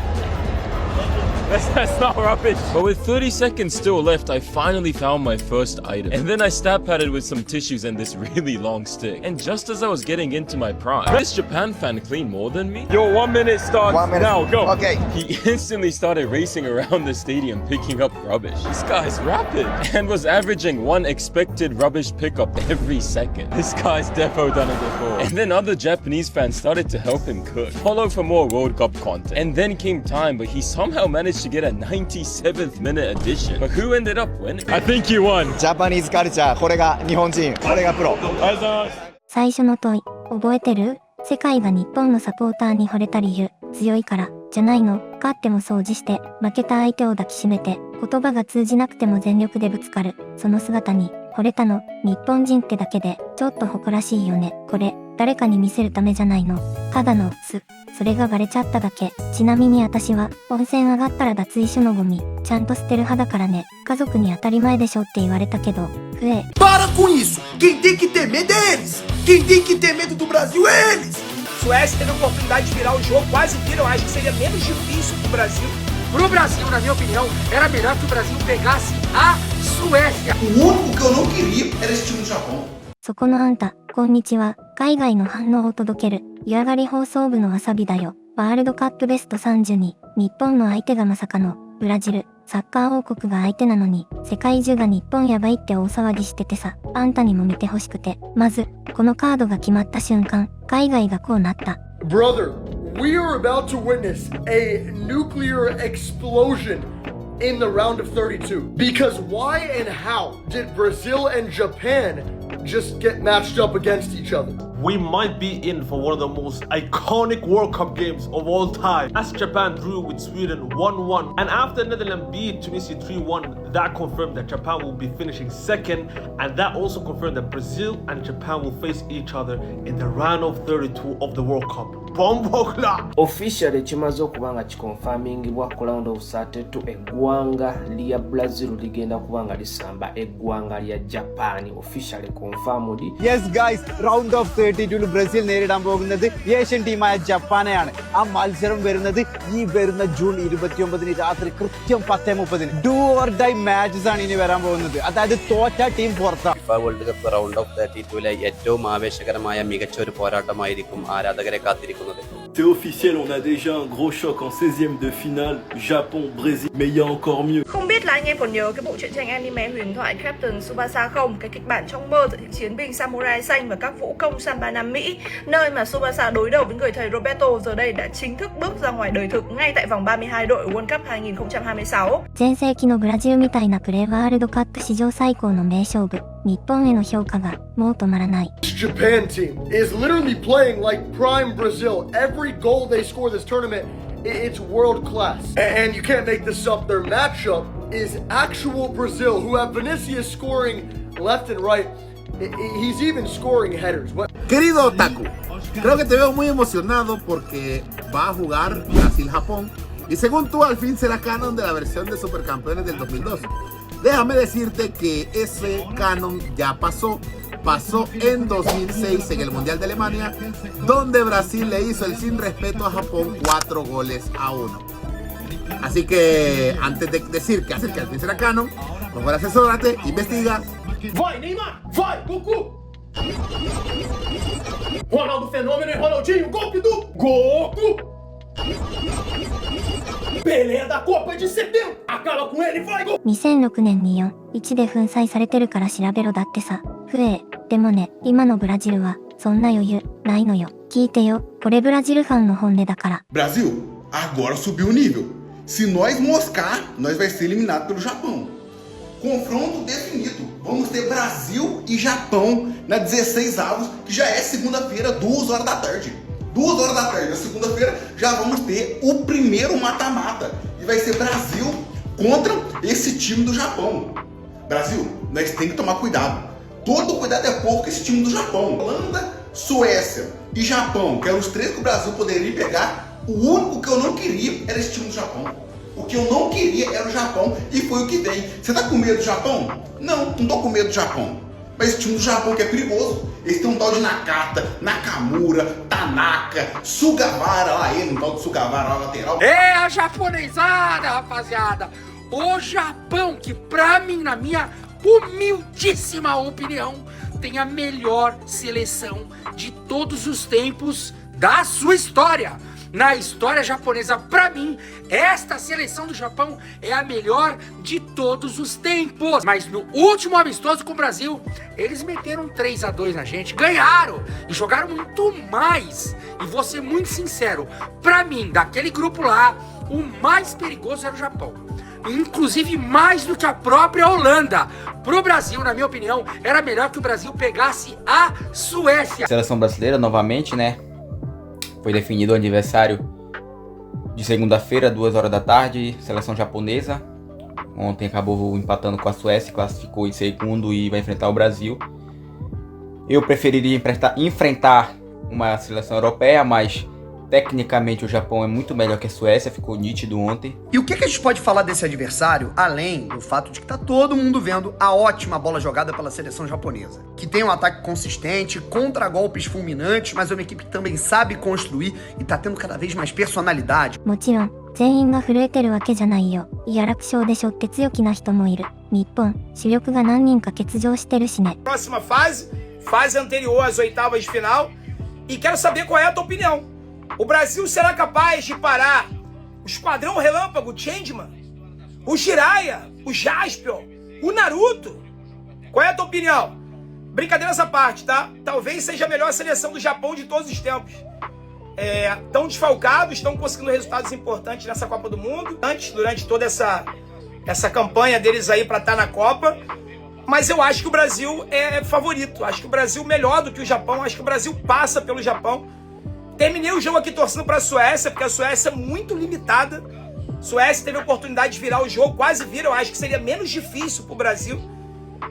That's not rubbish. But with 30 seconds still left, I finally found my first item. And then I stab patted with some tissues and this really long stick. And just as I was getting into my prime, this Japan fan clean more than me? Your 1 minute starts now, go. Okay. He instantly started racing around the stadium picking up rubbish. This guy's rapid. And was averaging 1 expected rubbish pickup every second. This guy's defo done it before. And then other Japanese fans started to help him cook. Follow for more World Cup content. And then came time, but he somehow managed to get a 97th minute edition. But who ended up winning? I think you won. Japanese culture. これが日本人。これがプロ。最初の問い、覚えてる？世界が日本のサポーターに惚れた理由、強いから、じゃないの？勝っても掃除して、負けた相手を抱きしめて、言葉が通じなくても全力でぶつかる。その姿に、惚れたの。日本人ってだけで、ちょっと誇らしいよね。これ、誰かに見せるためじゃないの。ただの、それがバレちゃっただけ。ちなみに私は、温泉上がったら脱衣所のゴミ、ちゃんと捨てる派だからね。家族に当たり前でしょって言われたけど、Para com isso! Quem tem que ter medo é eles! Quem tem que ter medo do Brasil é eles! Suécia teve a oportunidade de virar o jogo quase inteiro. Eu acho que seria menos difícil pro Brasil. Pro Brasil, na minha opinião, era melhor que o Brasil pegasse a Suécia. O único que eu não queria era esse time do Japão. そこのあんた、こんにちは。海外の反応を届ける、湯上がり放送部のわさびだよ。ワールドカップベスト32、日本の相手がまさかの、ブラジル、サッカー王国が相手なのに、世界中が日本やばいって大騒ぎしててさ、あんたにも見てほしくて。まず、このカードが決まった瞬間、海外がこうなった。Brother, We are about to witness a nuclear explosion in the round of 32. Because why and how did Brazil and Japan just get matched up against each other? We might be in for one of the most iconic World Cup games of all time, as Japan drew with Sweden 1-1. And after Netherlands beat Tunisia 3-1, that confirmed that Japan will be finishing second, and that also confirmed that Brazil and Japan will face each other in the round of 32 of the World Cup. Officially kimaze okubanga kikonfirmingibwa ku round of 32 eggwanga lya Brazil ligenda kubanga lisamba eggwanga lya Japan. Officially confirmed. Yes guys, round of 32 Brazil നേരിടാൻ പോകുന്നത് Asian ടീമായ ജപ്പാനെയാണ്. ആ മത്സരം വരുന്നത് ഈ വരുന്ന June 29 രാത്രി കൃത്യം 10:30. ഡു ഓർ ഡൈ മാച്ചസ് ആണ് ഇനി വരാൻ പോകുന്നത്. അതായത് തോറ്റ ടീം പുറത്താണ്. FIFA world cup round of 32 ഏറ്റവും ആവേശകരമായ മികച്ച ഒരു പോരാട്ടമായിരിക്കും ആരാധകരെ കാത്തിരിക്കുന്നത്. C'est officiel, on a déjà un gros choc en 16e de finale, Japon-Brésil, mais il y a encore mieux. Không biết là anh em còn nhớ cái bộ truyện tranh anime huyền thoại Captain Tsubasa không? Cái kịch bản trong mơ giữa những chiến binh samurai xanh và các vũ công samba Nam Mỹ, nơi mà Tsubasa đối đầu với người thầy Roberto giờ đây đã chính thức bước ra ngoài đời thực ngay tại vòng 32 đội World Cup 2026. 全盛期のブラジルみたいなプレーワールドカップ史上最高の名勝負。日本への評価がもう止まらない。This Japan team is literally playing like prime Brazil. Every goal they score this tournament, it's world class. And you can't make this up. Their matchup is actual Brazil, who have Vinicius scoring left and right. He's even scoring headers. Querido Otaku, creo que te veo muy emocionado porque va a jugar Brasil-Japón. Y según tú, al fin será canon de la versión de Supercampeones del 2012. Déjame decirte que ese canon ya pasó en 2006 en el Mundial de Alemania, donde Brasil le hizo el sin respeto a Japón 4-1. Así que antes de decir que al fin será canon, mejor asesórate, investiga. Vai Neymar, vai Goku! Ronaldo Fenômeno e Ronaldinho, golpe do Goku! Pelé da Copa de 70, acaba com ele, vai Goku! 2006年に4-1で粉砕されてるから調べろだってさ。不え。でもね、今のブラジルはそんな余裕ないのよ。聞いてよ。これブラジルファンの本音だから。Brasil, agora subiu o nível. Se nós moscar, nós vai ser eliminado pelo Japão. Confronto definido. Vamos ter Brasil e Japão na 16avos, que já é segunda-feira, 2 horas da tarde. 2 horas da tarde, na segunda-feira, já vamos ter o primeiro mata-mata. E vai ser Brasil contra esse time do Japão. Brasil, nós temos que tomar cuidado. Todo cuidado é pouco com esse time do Japão. Holanda, Suécia e Japão, que eram os 3 que o Brasil poderia pegar. O único que eu não queria era esse time do Japão. O que eu não queria era o Japão e foi o que veio. Você tá com medo do Japão? Não, não tô com medo do Japão. Mas esse time do Japão que é perigoso. Eles têm um tal de Nakata, Nakamura, Tanaka, Sugawara, lá ele, um tal de Sugawara lá lateral. É a japonesada, rapaziada. O Japão, que pra mim, na minha humildíssima opinião, tem a melhor seleção de todos os tempos da sua história. Na história japonesa, pra mim, esta seleção do Japão é a melhor de todos os tempos. Mas no último amistoso com o Brasil, eles meteram 3-2 na gente, ganharam e jogaram muito mais. E vou ser muito sincero, pra mim, daquele grupo lá, o mais perigoso era o Japão. Inclusive mais do que a própria Holanda. Pro Brasil, na minha opinião, era melhor que o Brasil pegasse a Suécia. Seleção brasileira, novamente, né? Foi definido o aniversário de segunda-feira, 2 horas da tarde. Seleção japonesa. Ontem acabou empatando com a Suécia, classificou em segundo e vai enfrentar o Brasil. Eu preferiria enfrentar uma seleção europeia, mas tecnicamente o Japão é muito melhor que a Suécia, ficou nítido ontem. E o que a gente pode falar desse adversário, além do fato de que tá todo mundo vendo a ótima bola jogada pela seleção japonesa, que tem um ataque consistente, contra-golpes fulminantes, mas é uma equipe que também sabe construir e tá tendo cada vez mais personalidade. もちろん、全員が震えてるわけじゃないよ。イアラク症でしょって強気な人もいる。日本、主力が何人か欠場してるしね。 Próxima fase anterior às oitavas de final, e quero saber qual é a tua opinião. O Brasil será capaz de parar o Esquadrão Relâmpago Changeman, o Jiraiya, o Jaspion, o Naruto? Qual é a tua opinião? Brincadeira essa parte, tá? Talvez seja a melhor seleção do Japão de todos os tempos. Estão desfalcados, estão conseguindo resultados importantes nessa Copa do Mundo, durante toda essa campanha deles aí para estar na Copa. Mas eu acho que o Brasil é favorito. Acho que o Brasil melhor do que o Japão. Acho que o Brasil passa pelo Japão. Terminei o jogo aqui torcendo para a Suécia, porque a Suécia é muito limitada. A Suécia teve a oportunidade de virar o jogo, quase vira. Eu acho que seria menos difícil para o Brasil.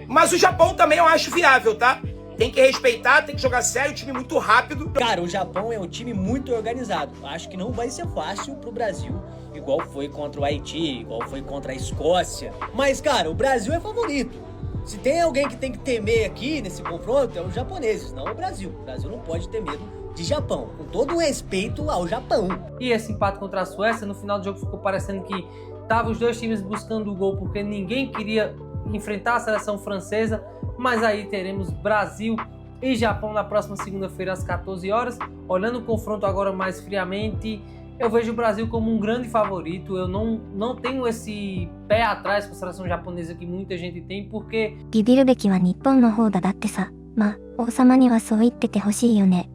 Mas o Japão também eu acho viável, tá? Tem que respeitar, tem que jogar sério, um time muito rápido. Cara, o Japão é um time muito organizado. Acho que não vai ser fácil pro Brasil, igual foi contra o Haiti, igual foi contra a Escócia. Mas, cara, o Brasil é favorito. Se tem alguém que tem que temer aqui nesse confronto, é os japoneses, não o Brasil. O Brasil não pode ter medo de Japão, com todo o respeito ao Japão. E esse empate contra a Suécia, no final do jogo ficou parecendo que estavam os dois times buscando o gol, porque ninguém queria enfrentar a seleção francesa. Mas aí teremos Brasil e Japão na próxima segunda-feira às 14 horas. Olhando o confronto agora mais friamente, eu vejo o Brasil como um grande favorito. Eu não tenho esse pé atrás com a seleção japonesa que muita gente tem, porque... ビビるべきは日本の方だってさ。まあ、王様にはそう言っててほしいよね。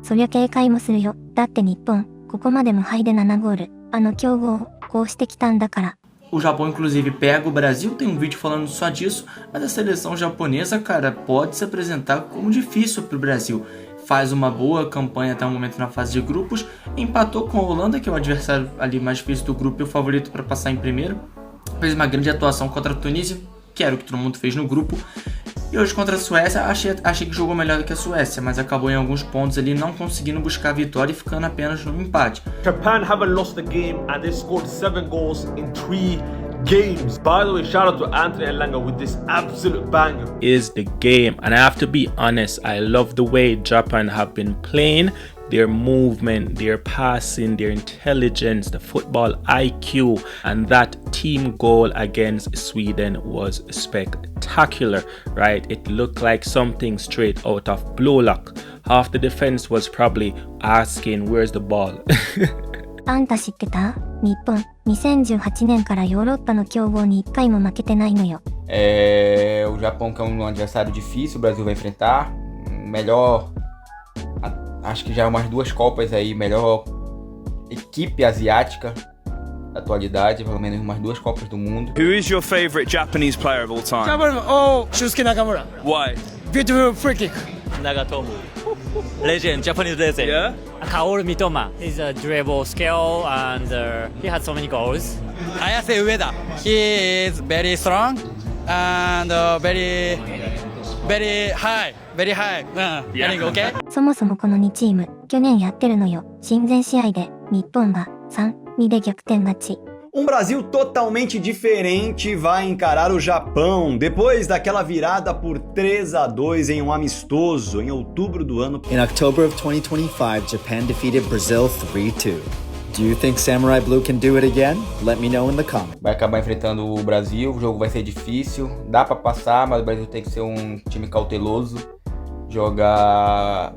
そりゃ警戒もするよ。だって日本、ここまで無敗で7ゴール。あの強豪をこうしてきたんだから。 O Japão, inclusive, pega o Brasil, tem um vídeo falando só disso, mas a seleção japonesa, cara, pode se apresentar como difícil para o Brasil. Faz uma boa campanha até o momento na fase de grupos, empatou com a Holanda, que é o adversário ali mais difícil do grupo e o favorito para passar em primeiro. Fez uma grande atuação contra a Tunísia, que era o que todo mundo fez no grupo. E hoje contra a Suécia, achei que jogou melhor do que a Suécia, mas acabou em alguns pontos ali não conseguindo buscar a vitória e ficando apenas no empate. Japan haven't lost the game and they scored 7 goals in 3 games. By the way, shout out to Anthony Elanga with this absolute banger. Is the game, and I have to be honest, I love the way Japan have been playing. Their movement, their passing, their intelligence, the football IQ, and that team goal against Sweden was spectacular, right? It looked like something straight out of Blue Lock. Half the defense was probably asking, where's the ball? あんた知ってた？日本、2018年からヨーロッパの強豪に1回も負けてないのよ。O Japão, que é um adversário difícil, o Brasil vai enfrentar. Melhor, acho que já umas 2 Copas aí, melhor equipe asiática da atualidade, pelo menos umas 2 Copas do Mundo. Who is your favorite Japanese player of all time? Shusuke Nakamura. Why? Beautiful free kick. Nagatomo. Legend, Japanese legend. Yeah? Kaoru Mitoma. He's a dribble skill and he had so many goals. Ayase Ueda. He is very strong and very high. Very high. Okay? そもそもこの2チーム、去年やってるのよ。親善試合で、日本は3-2で逆転勝ち。Brasil totalmente diferente vai encarar o Japão depois daquela virada por 3-2 em um amistoso em outubro do ano. In October of 2025, Japan defeated Brazil 3-2. Do you think Samurai Blue can do it again? Let me know in the comments. Vai acabar enfrentando o Brasil, o jogo vai ser difícil, dá pra passar, mas o Brasil tem que ser um time cauteloso, jogar...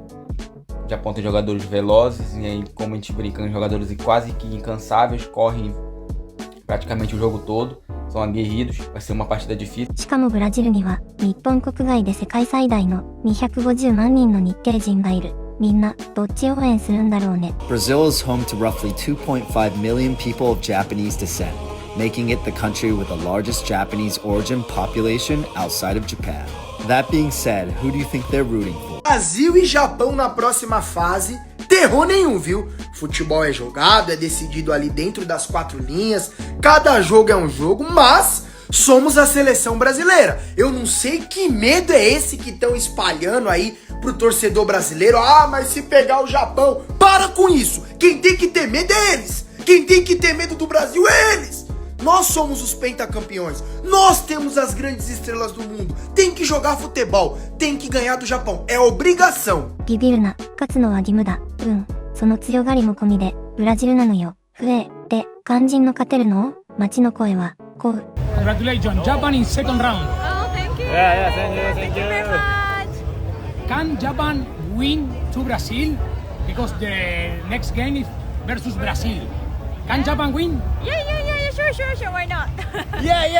O Japão tem jogadores velozes, e aí, como a gente brinca, jogadores quase que incansáveis, correm praticamente o jogo todo, são aguerridos, vai ser uma partida difícil. しかもブラジルには日本国外で世界最大の250万人の日系人がいる。みんなどっち応援するんだろうね。Brazil is home to roughly 2.5 million people of Japanese descent, making it the country with the largest Japanese origin population outside of Japan. That being said, who do you think they're rooting for? Brasil e Japão na próxima fase. Terror nenhum, viu? Futebol é jogado, é decidido ali dentro das 4 linhas. Cada jogo é um jogo, mas somos a seleção brasileira. Eu não sei que medo é esse que estão espalhando aí pro torcedor brasileiro. Ah, mas se pegar o Japão, para com isso. Quem tem que ter medo é eles. Quem tem que ter medo do Brasil é eles. Nós somos os pentacampeões. Nós temos as grandes estrelas do mundo. Tem que jogar futebol. Tem que ganhar do Japão. É obrigação. ビビるな。勝つのは義務だ。その強がりも込みで、ブラジルなのよ。で、肝心の勝てるの？街の声は、こう。Congratulations, Japan in second round. Oh, thank you. Yeah, thank you very much. Can Japan win to Brazil? Because the next game is versus Brazil. Can Japan win? Yeah, sure, why not? Yay!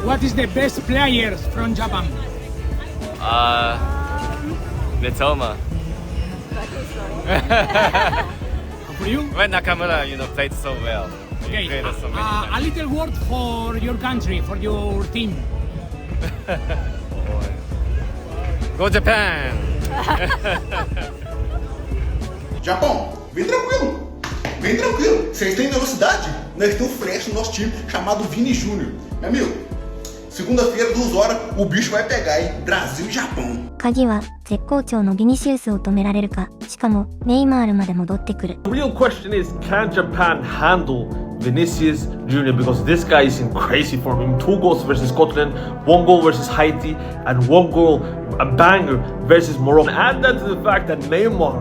What is the best players from Japan? Mitoma. For you? When Nakamura, played so well. Okay. A little word for your country, for your team. Go Japan! Japão, vem tranquilo. Vem tranquilo. Vocês têm velocidade? Nós temos fresh no nosso time chamado Vini Júnior. Meu amigo, segunda-feira, 2 horas, o bicho vai pegar, hein? Brasil e Japão. 鍵は絶好調のビニシウスを止められるか、しかもネイマールまで戻ってくる。 The real question is, can Japan handle Vinicius Jr. because this guy is in crazy form. In 2 goals versus Scotland, 1 goal versus Haiti, and 1 goal, a banger versus Morocco. Add that to the fact that Neymar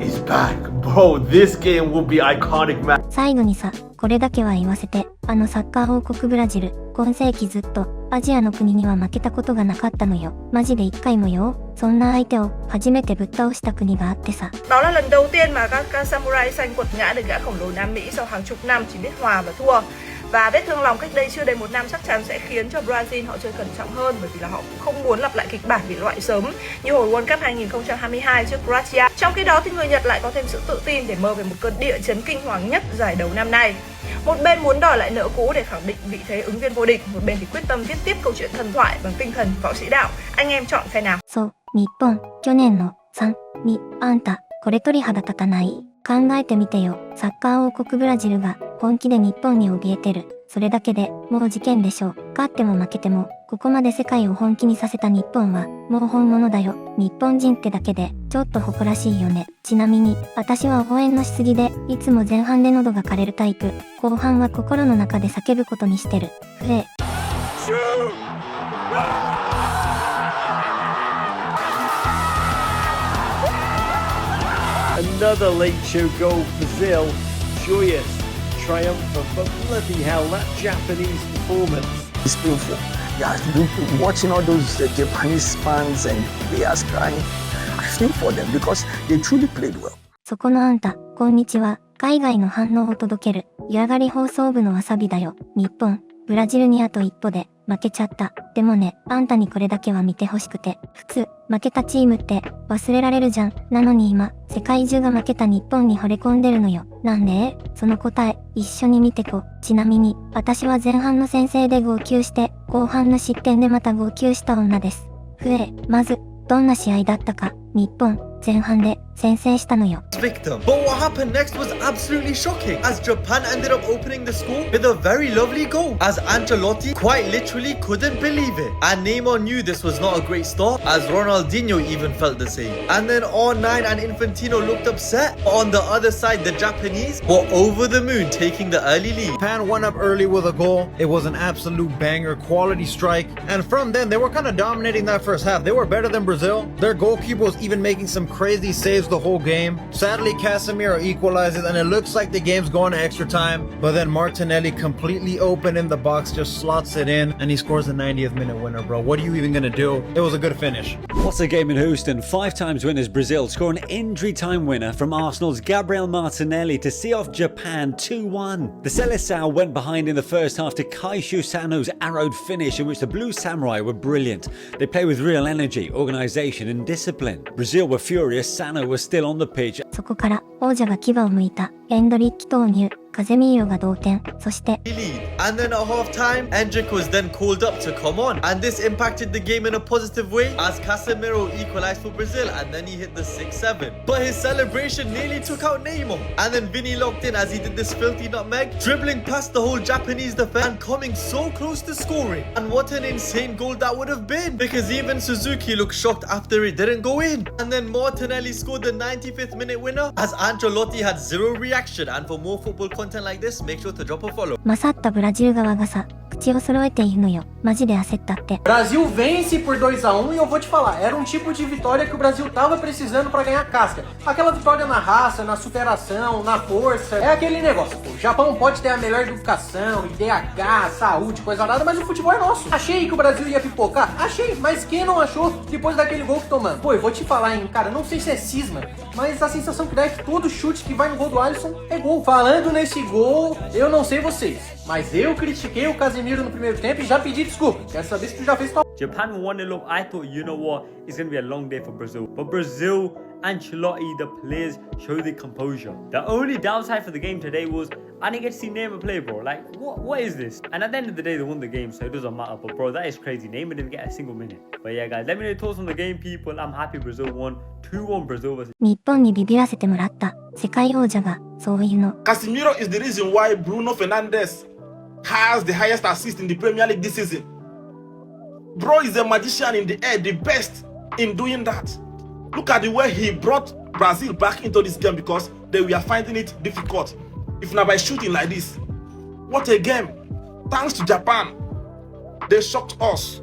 is back. Bro, this game will be iconic, man. 最後にさ、これだけは言わせて、サッカー王国ブラジル、今世紀ずっとアジアの国には負けたことがなかったのよ。マジで1回もよ。そんな相手を初めてぶっ倒した国があってさ。Đó là lần đầu tiên mà các samurai xanh quật ngã được gã khổng lồ Nam Mỹ sau hàng chục năm chỉ biết hòa và thua. Và vết thương lòng cách đây chưa đầy 1 năm chắc chắn sẽ khiến cho Brazil họ chơi cẩn trọng hơn, bởi vì là họ cũng không muốn lặp lại kịch bản bị loại sớm như hồi World Cup 2022 trước Croatia. Trong khi đó thì người Nhật lại có thêm sự tự tin để mơ về một cơn địa chấn kinh hoàng nhất giải đấu năm nay. Một bên muốn đòi lại nợ cũ để khẳng định vị thế ứng viên vô địch, một bên thì quyết tâm viết tiếp câu chuyện thần thoại bằng tinh thần võ sĩ đạo. Anh em chọn phe nào? そう、日本、去年の3、2、あんた、これ鳥肌立たない。考えてみてよ。サッカー王国ブラジルが本気で日本に怯えてる。それだけでもう事件でしょう。勝っても負けても、ここまで世界を本気にさせた日本はもう本物だよ。日本人ってだけでちょっと誇らしいよね。ちなみに私は応援のしすぎでいつも前半で喉が枯れるタイプ。後半は心の中で叫ぶことにしてる。ふえ。Another late show goal, Brazil. Joyous triumph, but bloody hell, that Japanese performance. It's painful. Yeah, watching all those Japanese fans and players crying, I feel for them because they truly played well. そこのあんた、こんにちは。海外の反応を届ける、湯上がり放送部のわさびだよ。日本、ブラジルにあと一歩で負けちゃった。でもね、あんたにこれだけは見てほしくて。普通、負けたチームって忘れられるじゃん。なのに今、世界中が負けた日本に惚れ込んでるのよ。なんで？その答え、一緒に見てこ。ちなみに、私は前半の先制で号泣して、後半の失点でまた号泣した女です。まず、どんな試合だったか。日本、前半で先制したのよ。 Victim. But what happened next was absolutely shocking, as Japan ended up opening the score with a very lovely goal, as Ancelotti quite literally couldn't believe it. And Neymar knew this was not a great start, as Ronaldinho even felt the same. And then R9 and Infantino looked upset. But on the other side, the Japanese were over the moon, taking the early lead. Japan went up early with a goal. It was an absolute banger, quality strike. And from then, they were kind of dominating that first half. They were better than Brazil. Their goalkeeper was even making some crazy saves the whole game. Sadly, Casemiro equalizes and it looks like the game's going to extra time. But then Martinelli completely open in the box, just slots it in, and he scores the 90th minute winner, bro. What are you even going to do? It was a good finish. What a game in Houston. 5 times winners Brazil score an injury time winner from Arsenal's Gabriel Martinelli to see off Japan 2-1. The Seleção went behind in the first half to Kaishu Sano's arrowed finish, in which the Blue Samurai were brilliant. They play with real energy, organisation and discipline. Brazil were furious, Sano was still on the pitch. そこから王者が牙を剥いた。エンドリッキ投入。カゼミーロが同点。そして And then at half time, Endrick was then called up to come on. And this impacted the game in a positive way, as Casemiro equalized for Brazil and then he hit the 6-7. But his celebration nearly took out Neymar. And then Vinny locked in as he did this filthy nutmeg, dribbling past the whole Japanese defense and coming so close to scoring. And what an insane goal that would have been, because even Suzuki looked shocked after it didn't go in. And then Martinelli scored the 95th minute winner, as Ancelotti had zero reaction. And for more football content like this, make sure to drop a follow. 勝ったブラジル側がさ、口を揃えているのよ。マジで焦ったって。 Brasil vence por 2-1 e eu vou te falar, era um tipo de vitória que o Brasil tava precisando pra ganhar casca. Aquela vitória na raça, na superação, na força. É aquele negócio, pô. O Japão pode ter a melhor educação, IDH, saúde, coisa nada, mas o futebol é nosso. Achei que o Brasil ia pipocar? Achei, mas quem não achou depois daquele gol que tomamos? Pô, eu vou te falar, hein, cara, não sei se é cisma, mas a sensação que dá é que todo chute que vai no gol do Alisson é gol. Falando nesse gol, eu não sei vocês, mas eu critiquei o Casemiro no primeiro tempo e já pedi desculpa. Quero saber se tu já fez tua... Japan were 1-0 up. I thought, you know what, it's going to be a long day for Brazil. But Brazil, Ancelotti, the players showed the composure. The only downside for the game today was I didn't get to see Neymar play, bro. Like, what is this? And at the end of the day, they won the game, so it doesn't matter. But bro, that is crazy. Neymar didn't get a single minute. But yeah, guys, let me know your thoughts on the game, people. I'm happy Brazil won. 2-1 Brazil versus... 日本にビビらせてもらった世界王者がそういうの。Casemiro is the reason why Bruno Fernandes has the highest assist in the Premier League this season. Bro is a magician in the air, the best in doing that. Look at the way he brought Brazil back into this game because they were finding it difficult. If not by shooting like this. What a game. Thanks to Japan. They shocked us.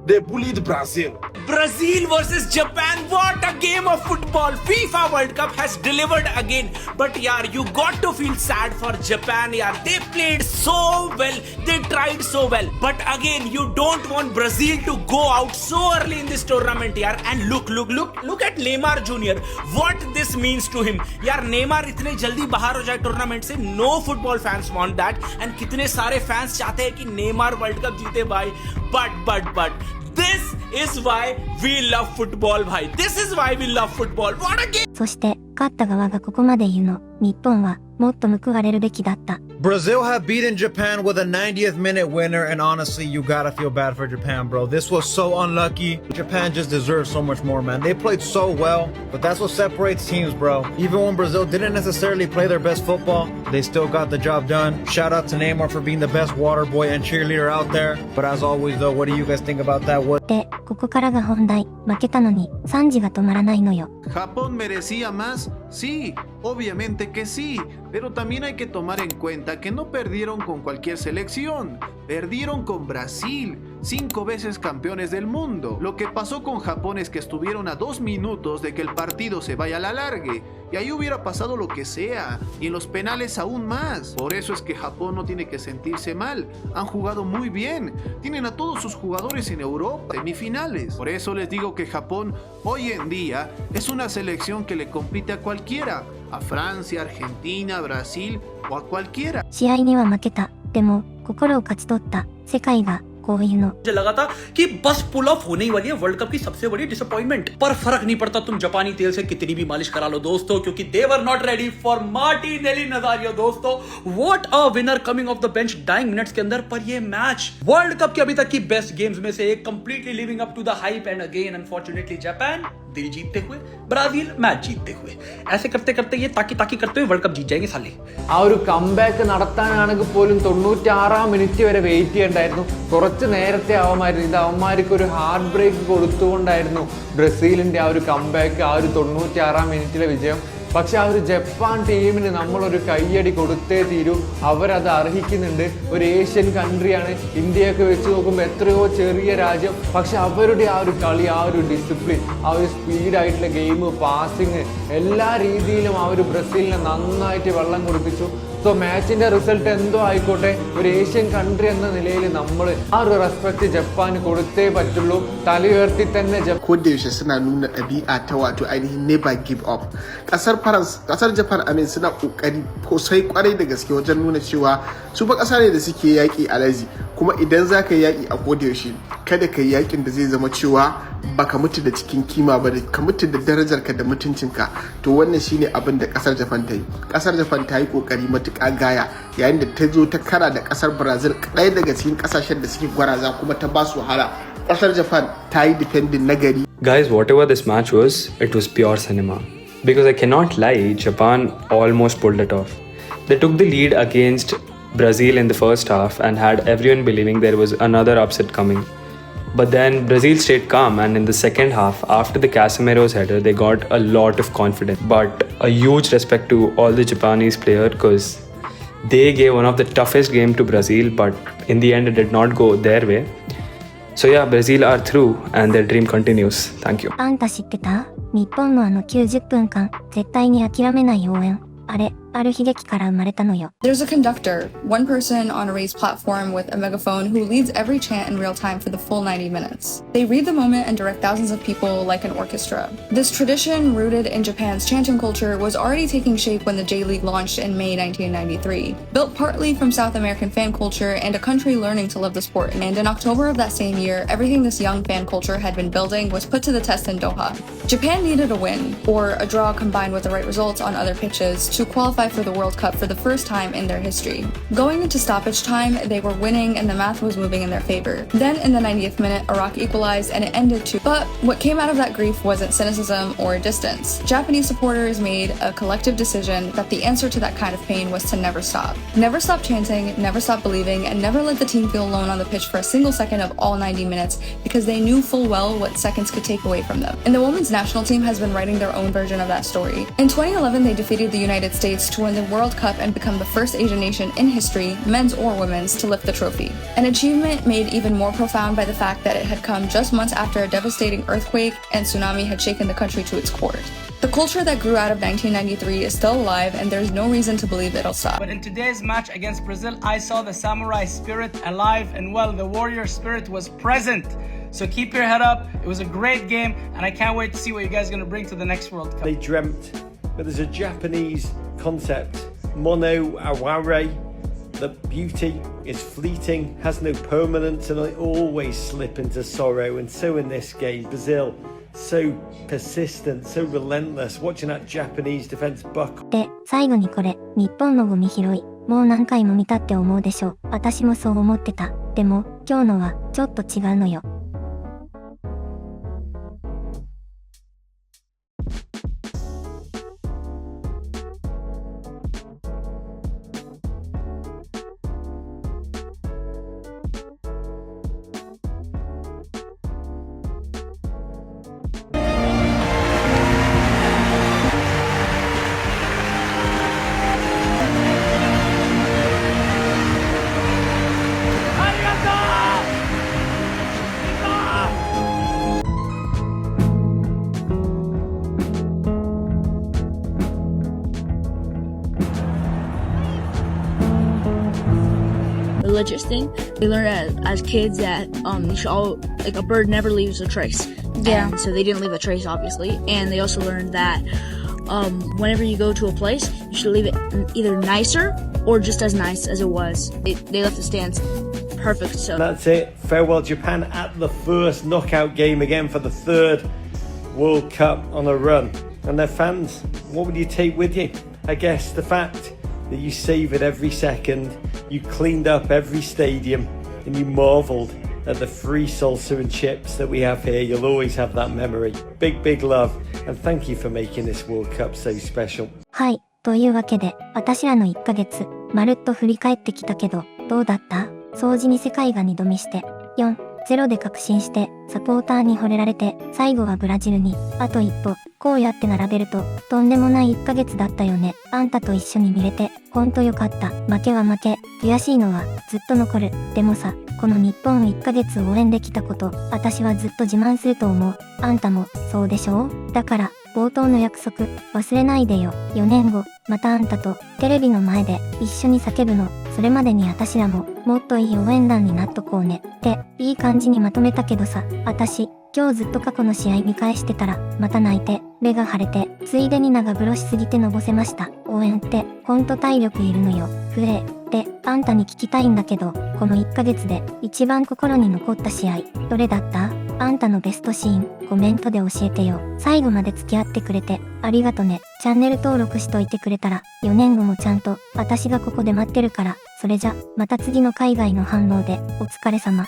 They bullied Brazil. Brazil versus Japan, what a game of football. FIFA World Cup has delivered again. But yeah, you got to feel sad for Japan. Yeah, they played so well. They tried so well. But again, you don't want Brazil to go out so early in this tournament. Yeah, and look at Neymar Jr. What this means to him. Yeah, Neymar इतने जल्दी बाहर हो जाए tournament से. No football fans want that. And कितने सारे fans चाहते हैं कि Neymar World Cup जीते भाई. But this is why we love football, bhai. This is why we love football. What a game! そして勝った側がここまで言うの。日本はもっと報われるべきだった。Brazil have beaten Japan with a 90th minute winner, and honestly, you gotta feel bad for Japan, bro. This was so unlucky. Japan just deserves so much more, man. They played so well, but that's what separates teams, bro. Even when Brazil didn't necessarily play their best football, they still got the job done. Shout out to Neymar for being the best water boy and cheerleader out there. But as always, though, what do you guys think about that? で、ここからが本題。負けたのに賛辞が止まらないのよ。¿Japón merecía más? Sí, obviamente que sí, pero también hay que tomar en cuenta que no perdieron con cualquier selección, perdieron con Brasil, 5 veces campeones del mundo. Lo que pasó con Japón es que estuvieron a 2 minutos de que el partido se vaya a la largue, y ahí hubiera pasado lo que sea, y en los penales aún más. Por eso es que Japón no tiene que sentirse mal, han jugado muy bien, tienen a todos sus jugadores en Europa, semifinales. Por eso les digo que Japón hoy en día es una selección que le compite a cualquiera, a Francia, Argentina, Brasil o a cualquiera. 試合には負けた。でも心を勝ち取った世界がこういうの。मुझे लगा था कि बस पुल of होने ही वाली है world cup की सबसे बड़ी डिसअपॉइंटमेंट, पर फर्क नहीं पड़ता तुम जापानी तेल से कितनी भी मालिश करा लो दोस्तों, क्योंकि they were not ready for Martinelli Nazario दोस्तों. What a winner coming off the bench dying minutes के अंदर. पर ये मैच वर्ल्ड कप के अभी तक की बेस्ट गेम्स में से एक, completely living up to the hype. And again unfortunately Japan दिल जीतते हुए, ब्राजील मैच जीतते हुए, ऐसे करते करते ये ताकी करते हुए वर्ल्ड कप जीत जाएंगे साले. ആ ഒരു കംബാക്ക് നടത്താനാണെങ്കിൽ പോലും 96-ാം മിനിറ്റ് വരെ വെയിറ്റ് ചെയ്യണ്ടായിരുന്നു. കുറച്ച് നേരത്തെ ആവുമായിരുന്നു. ഇത് അവന്മാർക്ക് ഒരു ഹാർട്ട് ബ്രേക്ക് കൊടുത്തുകൊണ്ടായിരുന്നു ബ്രസീലിന്റെ ആ ഒരു കംബാക്ക്, ആ ഒരു 96-ാം മിനിറ്റിലെ വിജയം. പക്ഷെ ആ ഒരു ജപ്പാൻ ടീമിന് നമ്മളൊരു കയ്യടി കൊടുത്തേ തീരൂ. അവരത് അർഹിക്കുന്നുണ്ട്. ഒരു ഏഷ്യൻ കൺട്രിയാണ്. ഇന്ത്യയൊക്കെ വെച്ച് നോക്കുമ്പോൾ എത്രയോ ചെറിയ രാജ്യം, പക്ഷെ അവരുടെ ആ ഒരു കളി, ആ ഒരു ഡിസിപ്ലിൻ, ആ ഒരു സ്പീഡായിട്ടുള്ള ഗെയിം, പാസിങ്, എല്ലാ രീതിയിലും ആ ഒരു ബ്രസീലിനെ നന്നായിട്ട് വെള്ളം കുടിപ്പിച്ചു. സോ മാച്ചിന്റെ റിസൾട്ട് എന്തോ ആയിക്കോട്ടെ, ഒരു ഏഷ്യൻ കൺട്രി എന്ന നിലയിൽ നമ്മൾ ആ ഒരു റെസ്പെക്ട് ജപ്പാന് കൊടുത്തേ പറ്റുള്ളൂ. തലയുയർത്തി തന്നെ kodayaushe suna nuna ɗabi'a ta wato ainihin never give up. Kasar Japan amin suna kokari sosai kwarai da gaske wajen nuna cewa su fa kasa ne da suke yaki a lazi, kuma idan za ka yi yaki a kodayaushe kada ka yi yakin da zai zama cewa baka mutu da cikin kima ba, da ka mutu da darajarka da mutuncinka. To wannan shine abin da kasar Japan ta yi. Kasar Japan ta yi kokari matuƙa gaya yayin da ta zo ta kara da kasar Brazil, ɗaya daga cikin kasashen da suke gwaraza kuma ta ba su wahala. Kasar Japan ta yi defending nagari. Guys, whatever this match was, it was pure cinema. Because I cannot lie, Japan almost pulled it off. They took the lead against Brazil in the first half and had everyone believing there was another upset coming. But then Brazil stayed calm, and in the second half, after the Casemiro's header, they got a lot of confidence. But a huge respect to all the Japanese players, because they gave one of the toughest game to Brazil, but in the end it did not go their way. So yeah, Brazil are through and their dream continues. Thank you. あんた知ってた？日本の90分間絶対に諦めない応援。あれある悲劇から生まれたのよ。There's a conductor, one person on a raised platform with a megaphone who leads every chant in real time for the full 90 minutes. They read the moment and direct thousands of people like an orchestra. This tradition, rooted in Japan's chanting culture, was already taking shape when the J-League launched in May 1993. Built partly from South American fan culture and a country learning to love the sport, and in October of that same year, everything this young fan culture had been building was put to the test in Doha. Japan needed a win, or a draw combined with the right results on other pitches, to qualify for the World Cup for the first time in their history. Going into stoppage time, they were winning and the math was moving in their favor. Then in the 90th minute, Iraq equalized and it ended 2. But what came out of that grief wasn't cynicism or distance. Japanese supporters made a collective decision that the answer to that kind of pain was to never stop. Never stop chanting, never stop believing, and never let the team feel alone on the pitch for a single second of all 90 minutes, because they knew full well what seconds could take away from them. And the women's national team has been writing their own version of that story. In 2011, they defeated the United States to win the World Cup and become the first Asian nation in history, men's or women's, to lift the trophy. An achievement made even more profound by the fact that it had come just months after a devastating earthquake and tsunami had shaken the country to its core. The culture that grew out of 1993 is still alive, and there's no reason to believe it'll stop. But in today's match against Brazil, I saw the samurai spirit alive, and well, the warrior spirit was present. So keep your head up. It was a great game, and I can't wait to see what you guys are going to bring to the next World Cup. They dreamt, but there's a Japanese concept, mono aware, that beauty is fleeting, has no permanence, and I always slip into sorrow. And so in this game, Brazil, so persistent, so relentless, watching that Japanese defense buckle. で、最後にこれ、日本のゴミ拾い、もう何回も見たって思うでしょ。私もそう思ってた。でも、今日のは、ちょっと違うのよ。Religious thing. We learned as kids that you should all, like, a bird never leaves a trace. Yeah. And so they didn't leave a trace, obviously. And they also learned that whenever you go to a place, you should leave it either nicer or just as nice as it was. They left the stands perfect. So that's it. Farewell Japan at the first knockout game again for the third World Cup on a run. And their fans, what would you take with you? I guess the fact that you savoured every second, you cleaned up every stadium, and you marvelled at the free salsa and chips that we have here. You'll always have that memory. Big, big love, and thank you for making this World Cup so special. はい、というわけで、私らの1ヶ月、まるっと振り返ってきたけど、どうだった？掃除に世界が二度見して、4-0で確信して、サポーターに惚れられて、最後はブラジルに、あと一歩、こうやって並べると、とんでもない1ヶ月だったよね。あんたと一緒に見れて、ほんとよかった。負けは負け、悔しいのはずっと残る。でもさ、この日本1ヶ月応援できたこと、私はずっと自慢すると思う。あんたも、そうでしょう？だから、冒頭の約束、忘れないでよ。4年後、またあんたと、テレビの前で、一緒に叫ぶの。それまでに私らも、もっといい応援団になっとこうね。って、いい感じにまとめたけどさ、私、今日ずっと過去の試合見返してたら、また泣いて、目が腫れて、ついでに長風呂しすぎてのぼせました。応援って、ほんと体力いるのよ。ふえ。で、あんたに聞きたいんだけど、この1ヶ月で、一番心に残った試合、どれだった？あんたのベストシーン、コメントで教えてよ。最後まで付き合ってくれて、ありがとね。チャンネル登録しといてくれたら、4年後もちゃんと、私がここで待ってるから、それじゃ、また次の海外の反応で、お疲れ様。